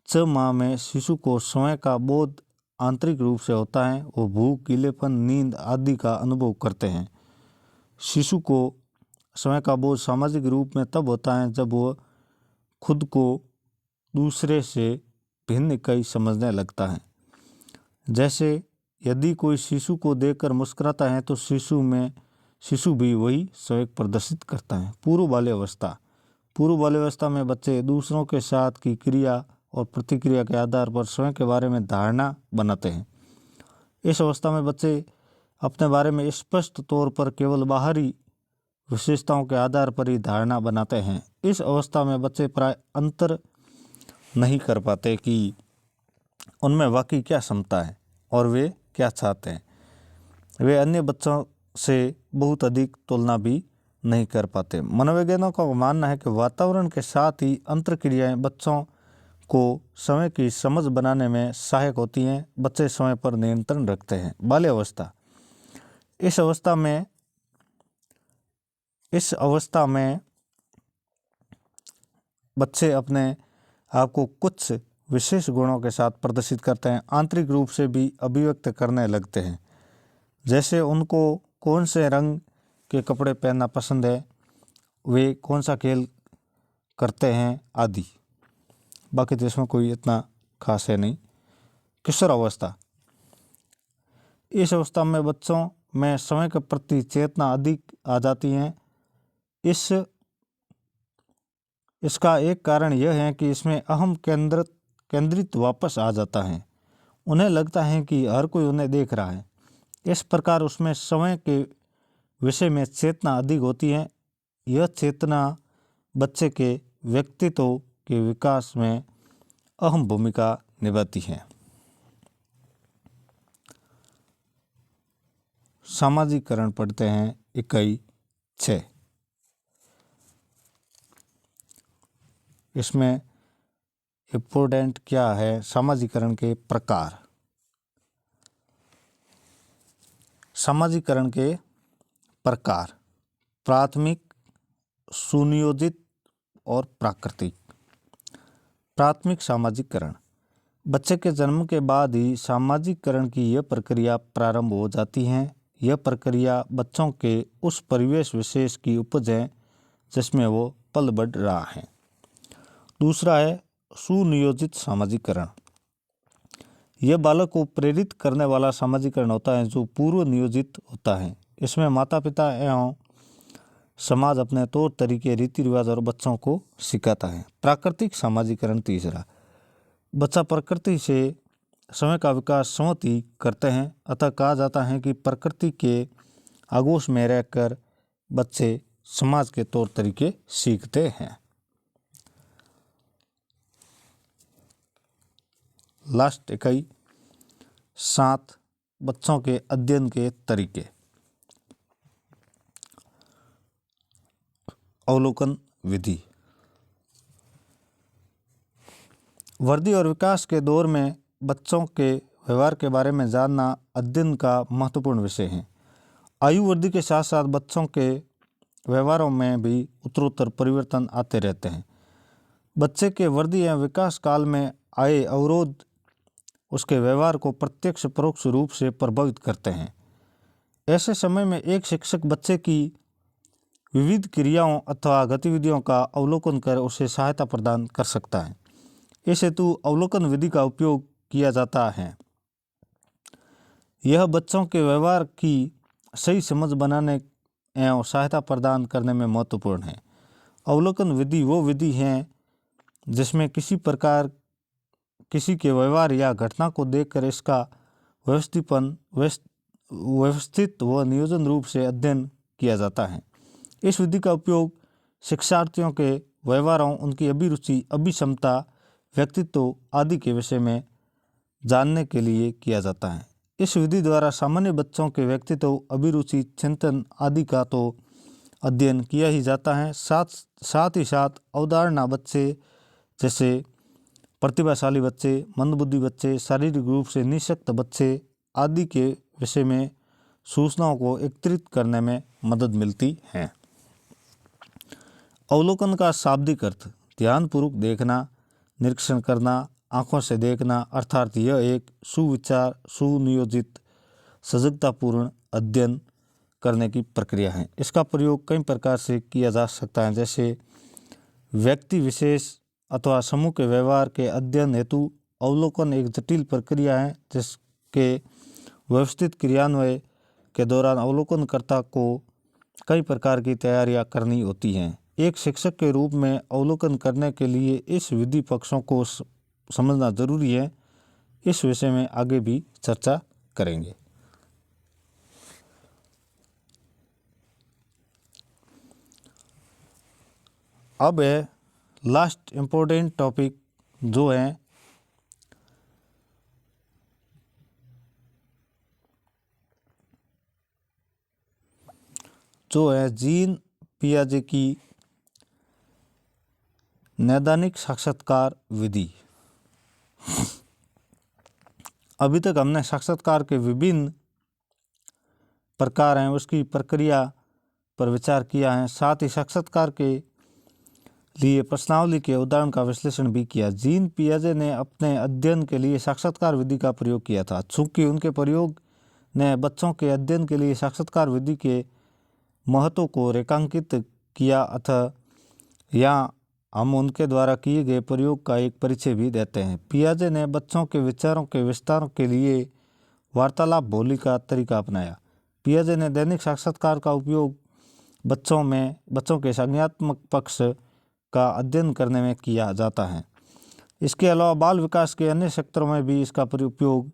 A: 6 माह में शिशु को स्वयं का बोध आंतरिक रूप से होता है। वो भूख, गीलेपन, नींद आदि का अनुभव करते हैं। शिशु को स्वयं का बोध सामाजिक रूप में तब होता है जब वह खुद को दूसरे से भिन्न इकाई समझने लगता है। जैसे यदि कोई शिशु को देखकर मुस्कुराता है तो शिशु भी वही स्वयं प्रदर्शित करता है। पूर्व बाल्यावस्था, पूर्व बाल्यावस्था में बच्चे दूसरों के साथ की क्रिया और प्रतिक्रिया के आधार पर स्वयं के बारे में धारणा बनाते हैं। इस अवस्था में बच्चे अपने बारे में स्पष्ट तौर पर केवल बाहरी विशेषताओं के आधार पर ही धारणा बनाते हैं। इस अवस्था में बच्चे प्राय अंतर नहीं कर पाते कि उनमें वाकई क्या क्षमता है और वे क्या चाहते हैं। वे अन्य बच्चों से बहुत अधिक तुलना भी नहीं कर पाते। मनोवैज्ञानिकों का मानना है कि वातावरण के साथ ही अंतर्क्रियाएं बच्चों को समय की समझ बनाने में सहायक होती हैं। बच्चे समय पर नियंत्रण रखते हैं। बाल्यावस्था, इस अवस्था में बच्चे अपने आप को कुछ विशेष गुणों के साथ प्रदर्शित करते हैं, आंतरिक रूप से भी अभिव्यक्त करने लगते हैं, जैसे उनको कौन से रंग के कपड़े पहनना पसंद है, वे कौन सा खेल करते हैं आदि। बाकी तो इसमें कोई इतना खास है नहीं। किशोर अवस्था, इस अवस्था में बच्चों में समय के प्रति चेतना अधिक आ जाती है। इसका एक कारण यह है कि इसमें अहम केंद्रित वापस आ जाता है। उन्हें लगता है कि हर कोई उन्हें देख रहा है। इस प्रकार उसमें समय के विषय में चेतना अधिक होती है। यह चेतना बच्चे के व्यक्तित्व के विकास में अहम भूमिका निभाती है। सामाजिकरण पढ़ते हैं। इकाई 6, इसमें इम्पोर्टेंट क्या है, सामाजिकरण के प्रकार। सामाजिकरण के प्रकार प्राथमिक, सुनियोजित और प्राकृतिक। प्राथमिक सामाजिकरण, बच्चे के जन्म के बाद ही सामाजिकरण की यह प्रक्रिया प्रारंभ हो जाती है। यह प्रक्रिया बच्चों के उस परिवेश विशेष की उपज है जिसमें वो पल बढ़ रहा है। दूसरा है सुनियोजित सामाजिकरण। यह बालक को प्रेरित करने वाला सामाजिकरण होता है जो पूर्व नियोजित होता है। इसमें माता पिता एवं समाज अपने तौर तरीके, रीति रिवाज और बच्चों को सिखाता है। प्राकृतिक सामाजिकरण तीसरा, बच्चा प्रकृति से समय का विकास स्वतः ही करते हैं। अतः कहा जाता है कि प्रकृति के आगोश में रहकर बच्चे समाज के तौर तरीके सीखते हैं। लास्ट इकाई 7, बच्चों के अध्ययन के तरीके। अवलोकन विधि, वृद्धि और विकास के दौर में बच्चों के व्यवहार के बारे में जानना अध्ययन का महत्वपूर्ण विषय है। आयु वृद्धि के साथ साथ बच्चों के व्यवहारों में भी उत्तरोत्तर परिवर्तन आते रहते हैं। बच्चे के वृद्धि या विकास काल में आए अवरोध उसके व्यवहार को प्रत्यक्ष परोक्ष रूप से प्रभावित करते हैं। ऐसे समय में एक शिक्षक बच्चे की विविध क्रियाओं अथवा गतिविधियों का अवलोकन कर उसे सहायता प्रदान कर सकता है। इस हेतु अवलोकन विधि का उपयोग किया जाता है। यह बच्चों के व्यवहार की सही समझ बनाने एवं सहायता प्रदान करने में महत्वपूर्ण है। अवलोकन विधि वो विधि है जिसमें किसी प्रकार किसी के व्यवहार या घटना को देखकर इसका व्यवस्थित व नियोजन रूप से अध्ययन किया जाता है। इस विधि का उपयोग शिक्षार्थियों के व्यवहारों, उनकी अभिरुचि, अभिक्षमता, व्यक्तित्व आदि के विषय में जानने के लिए किया जाता है। इस विधि द्वारा सामान्य बच्चों के व्यक्तित्व, अभिरुचि, चिंतन आदि का तो अध्ययन किया ही जाता है, साथ ही साथ अवधारणा बच्चे जैसे प्रतिभाशाली बच्चे, मंदबुद्धि बच्चे, शारीरिक रूप से निःशक्त बच्चे आदि के विषय में सूचनाओं को एकत्रित करने में मदद मिलती है। अवलोकन का शाब्दिक अर्थ ध्यानपूर्वक देखना, निरीक्षण करना, आँखों से देखना, अर्थात यह एक सुविचार, सुनियोजित, सजगतापूर्ण अध्ययन करने की प्रक्रिया है। इसका प्रयोग कई प्रकार से किया जा सकता है, जैसे व्यक्ति विशेष अथवा समूह के व्यवहार के अध्ययन हेतु अवलोकन एक जटिल प्रक्रिया है जिसके व्यवस्थित क्रियान्वयन के दौरान अवलोकनकर्ता को कई प्रकार की तैयारियां करनी होती हैं। एक शिक्षक के रूप में अवलोकन करने के लिए इस विधि पक्षों को समझना जरूरी है। इस विषय में आगे भी चर्चा करेंगे। अब है लास्ट इम्पोर्टेंट टॉपिक जो है जो है जीन पियाजे की नैदानिक साक्षात्कार विधि। अभी तक हमने साक्षात्कार के विभिन्न प्रकार हैं उसकी प्रक्रिया पर विचार किया है, साथ ही साक्षात्कार के लिए प्रश्नावली के उदाहरण का विश्लेषण भी किया। जीन पियाजे ने अपने अध्ययन के लिए साक्षात्कार विधि का प्रयोग किया था। चूंकि उनके प्रयोग ने बच्चों के अध्ययन के लिए साक्षात्कार विधि के महत्व को रेखांकित किया, अतः यहाँ हम उनके द्वारा किए गए प्रयोग का एक परिचय भी देते हैं। पियाजे ने बच्चों के विचारों के विस्तार के लिए वार्तालाप बोली का तरीका अपनाया। पियाजे ने दैनिक साक्षात्कार का उपयोग बच्चों के संज्ञानात्मक पक्ष का अध्ययन करने में किया जाता है। इसके अलावा बाल विकास के अन्य क्षेत्रों में भी इसका उपयोग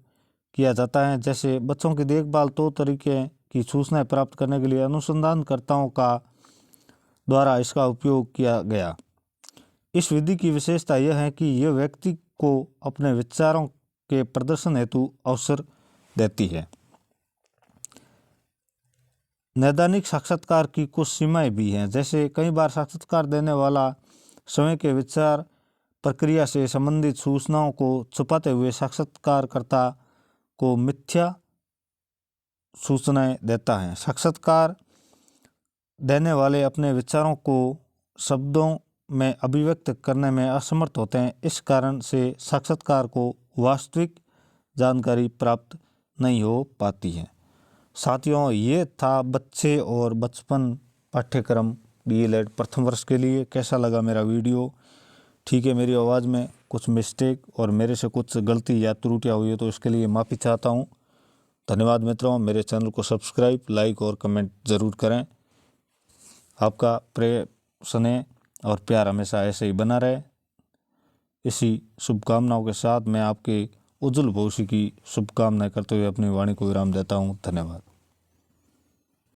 A: किया जाता है, जैसे बच्चों की देखभाल, तौर तरीके की सूचनाएं प्राप्त करने के लिए अनुसंधानकर्ताओं का द्वारा इसका उपयोग किया गया। इस विधि की विशेषता यह है कि यह व्यक्ति को अपने विचारों के प्रदर्शन हेतु अवसर देती है। नैदानिक साक्षात्कार की कुछ सीमाएं भी हैं, जैसे कई बार साक्षात्कार देने वाला स्वयं के विचार प्रक्रिया से संबंधित सूचनाओं को छुपाते हुए साक्षात्कारकर्ता को मिथ्या सूचनाएं देता है। साक्षात्कार देने वाले अपने विचारों को शब्दों में अभिव्यक्त करने में असमर्थ होते हैं। इस कारण से साक्षात्कार को वास्तविक जानकारी प्राप्त नहीं हो पाती है। साथियों, ये था बच्चे और बचपन पाठ्यक्रम DELED प्रथम वर्ष के लिए। कैसा लगा मेरा वीडियो? ठीक है, मेरी आवाज़ में कुछ मिस्टेक और मेरे से कुछ गलती या त्रुटियाँ हुई है तो इसके लिए माफ़ी चाहता हूँ। धन्यवाद मित्रों। मेरे चैनल को सब्सक्राइब, लाइक और कमेंट ज़रूर करें। आपका प्रेम, स्नेह और प्यार हमेशा ऐसे ही बना रहे। इसी शुभकामनाओं के साथ मैं आपके उज्जवल भविष्य की शुभकामनाएं करते हुए अपनी वाणी को विराम देता हूँ। धन्यवाद।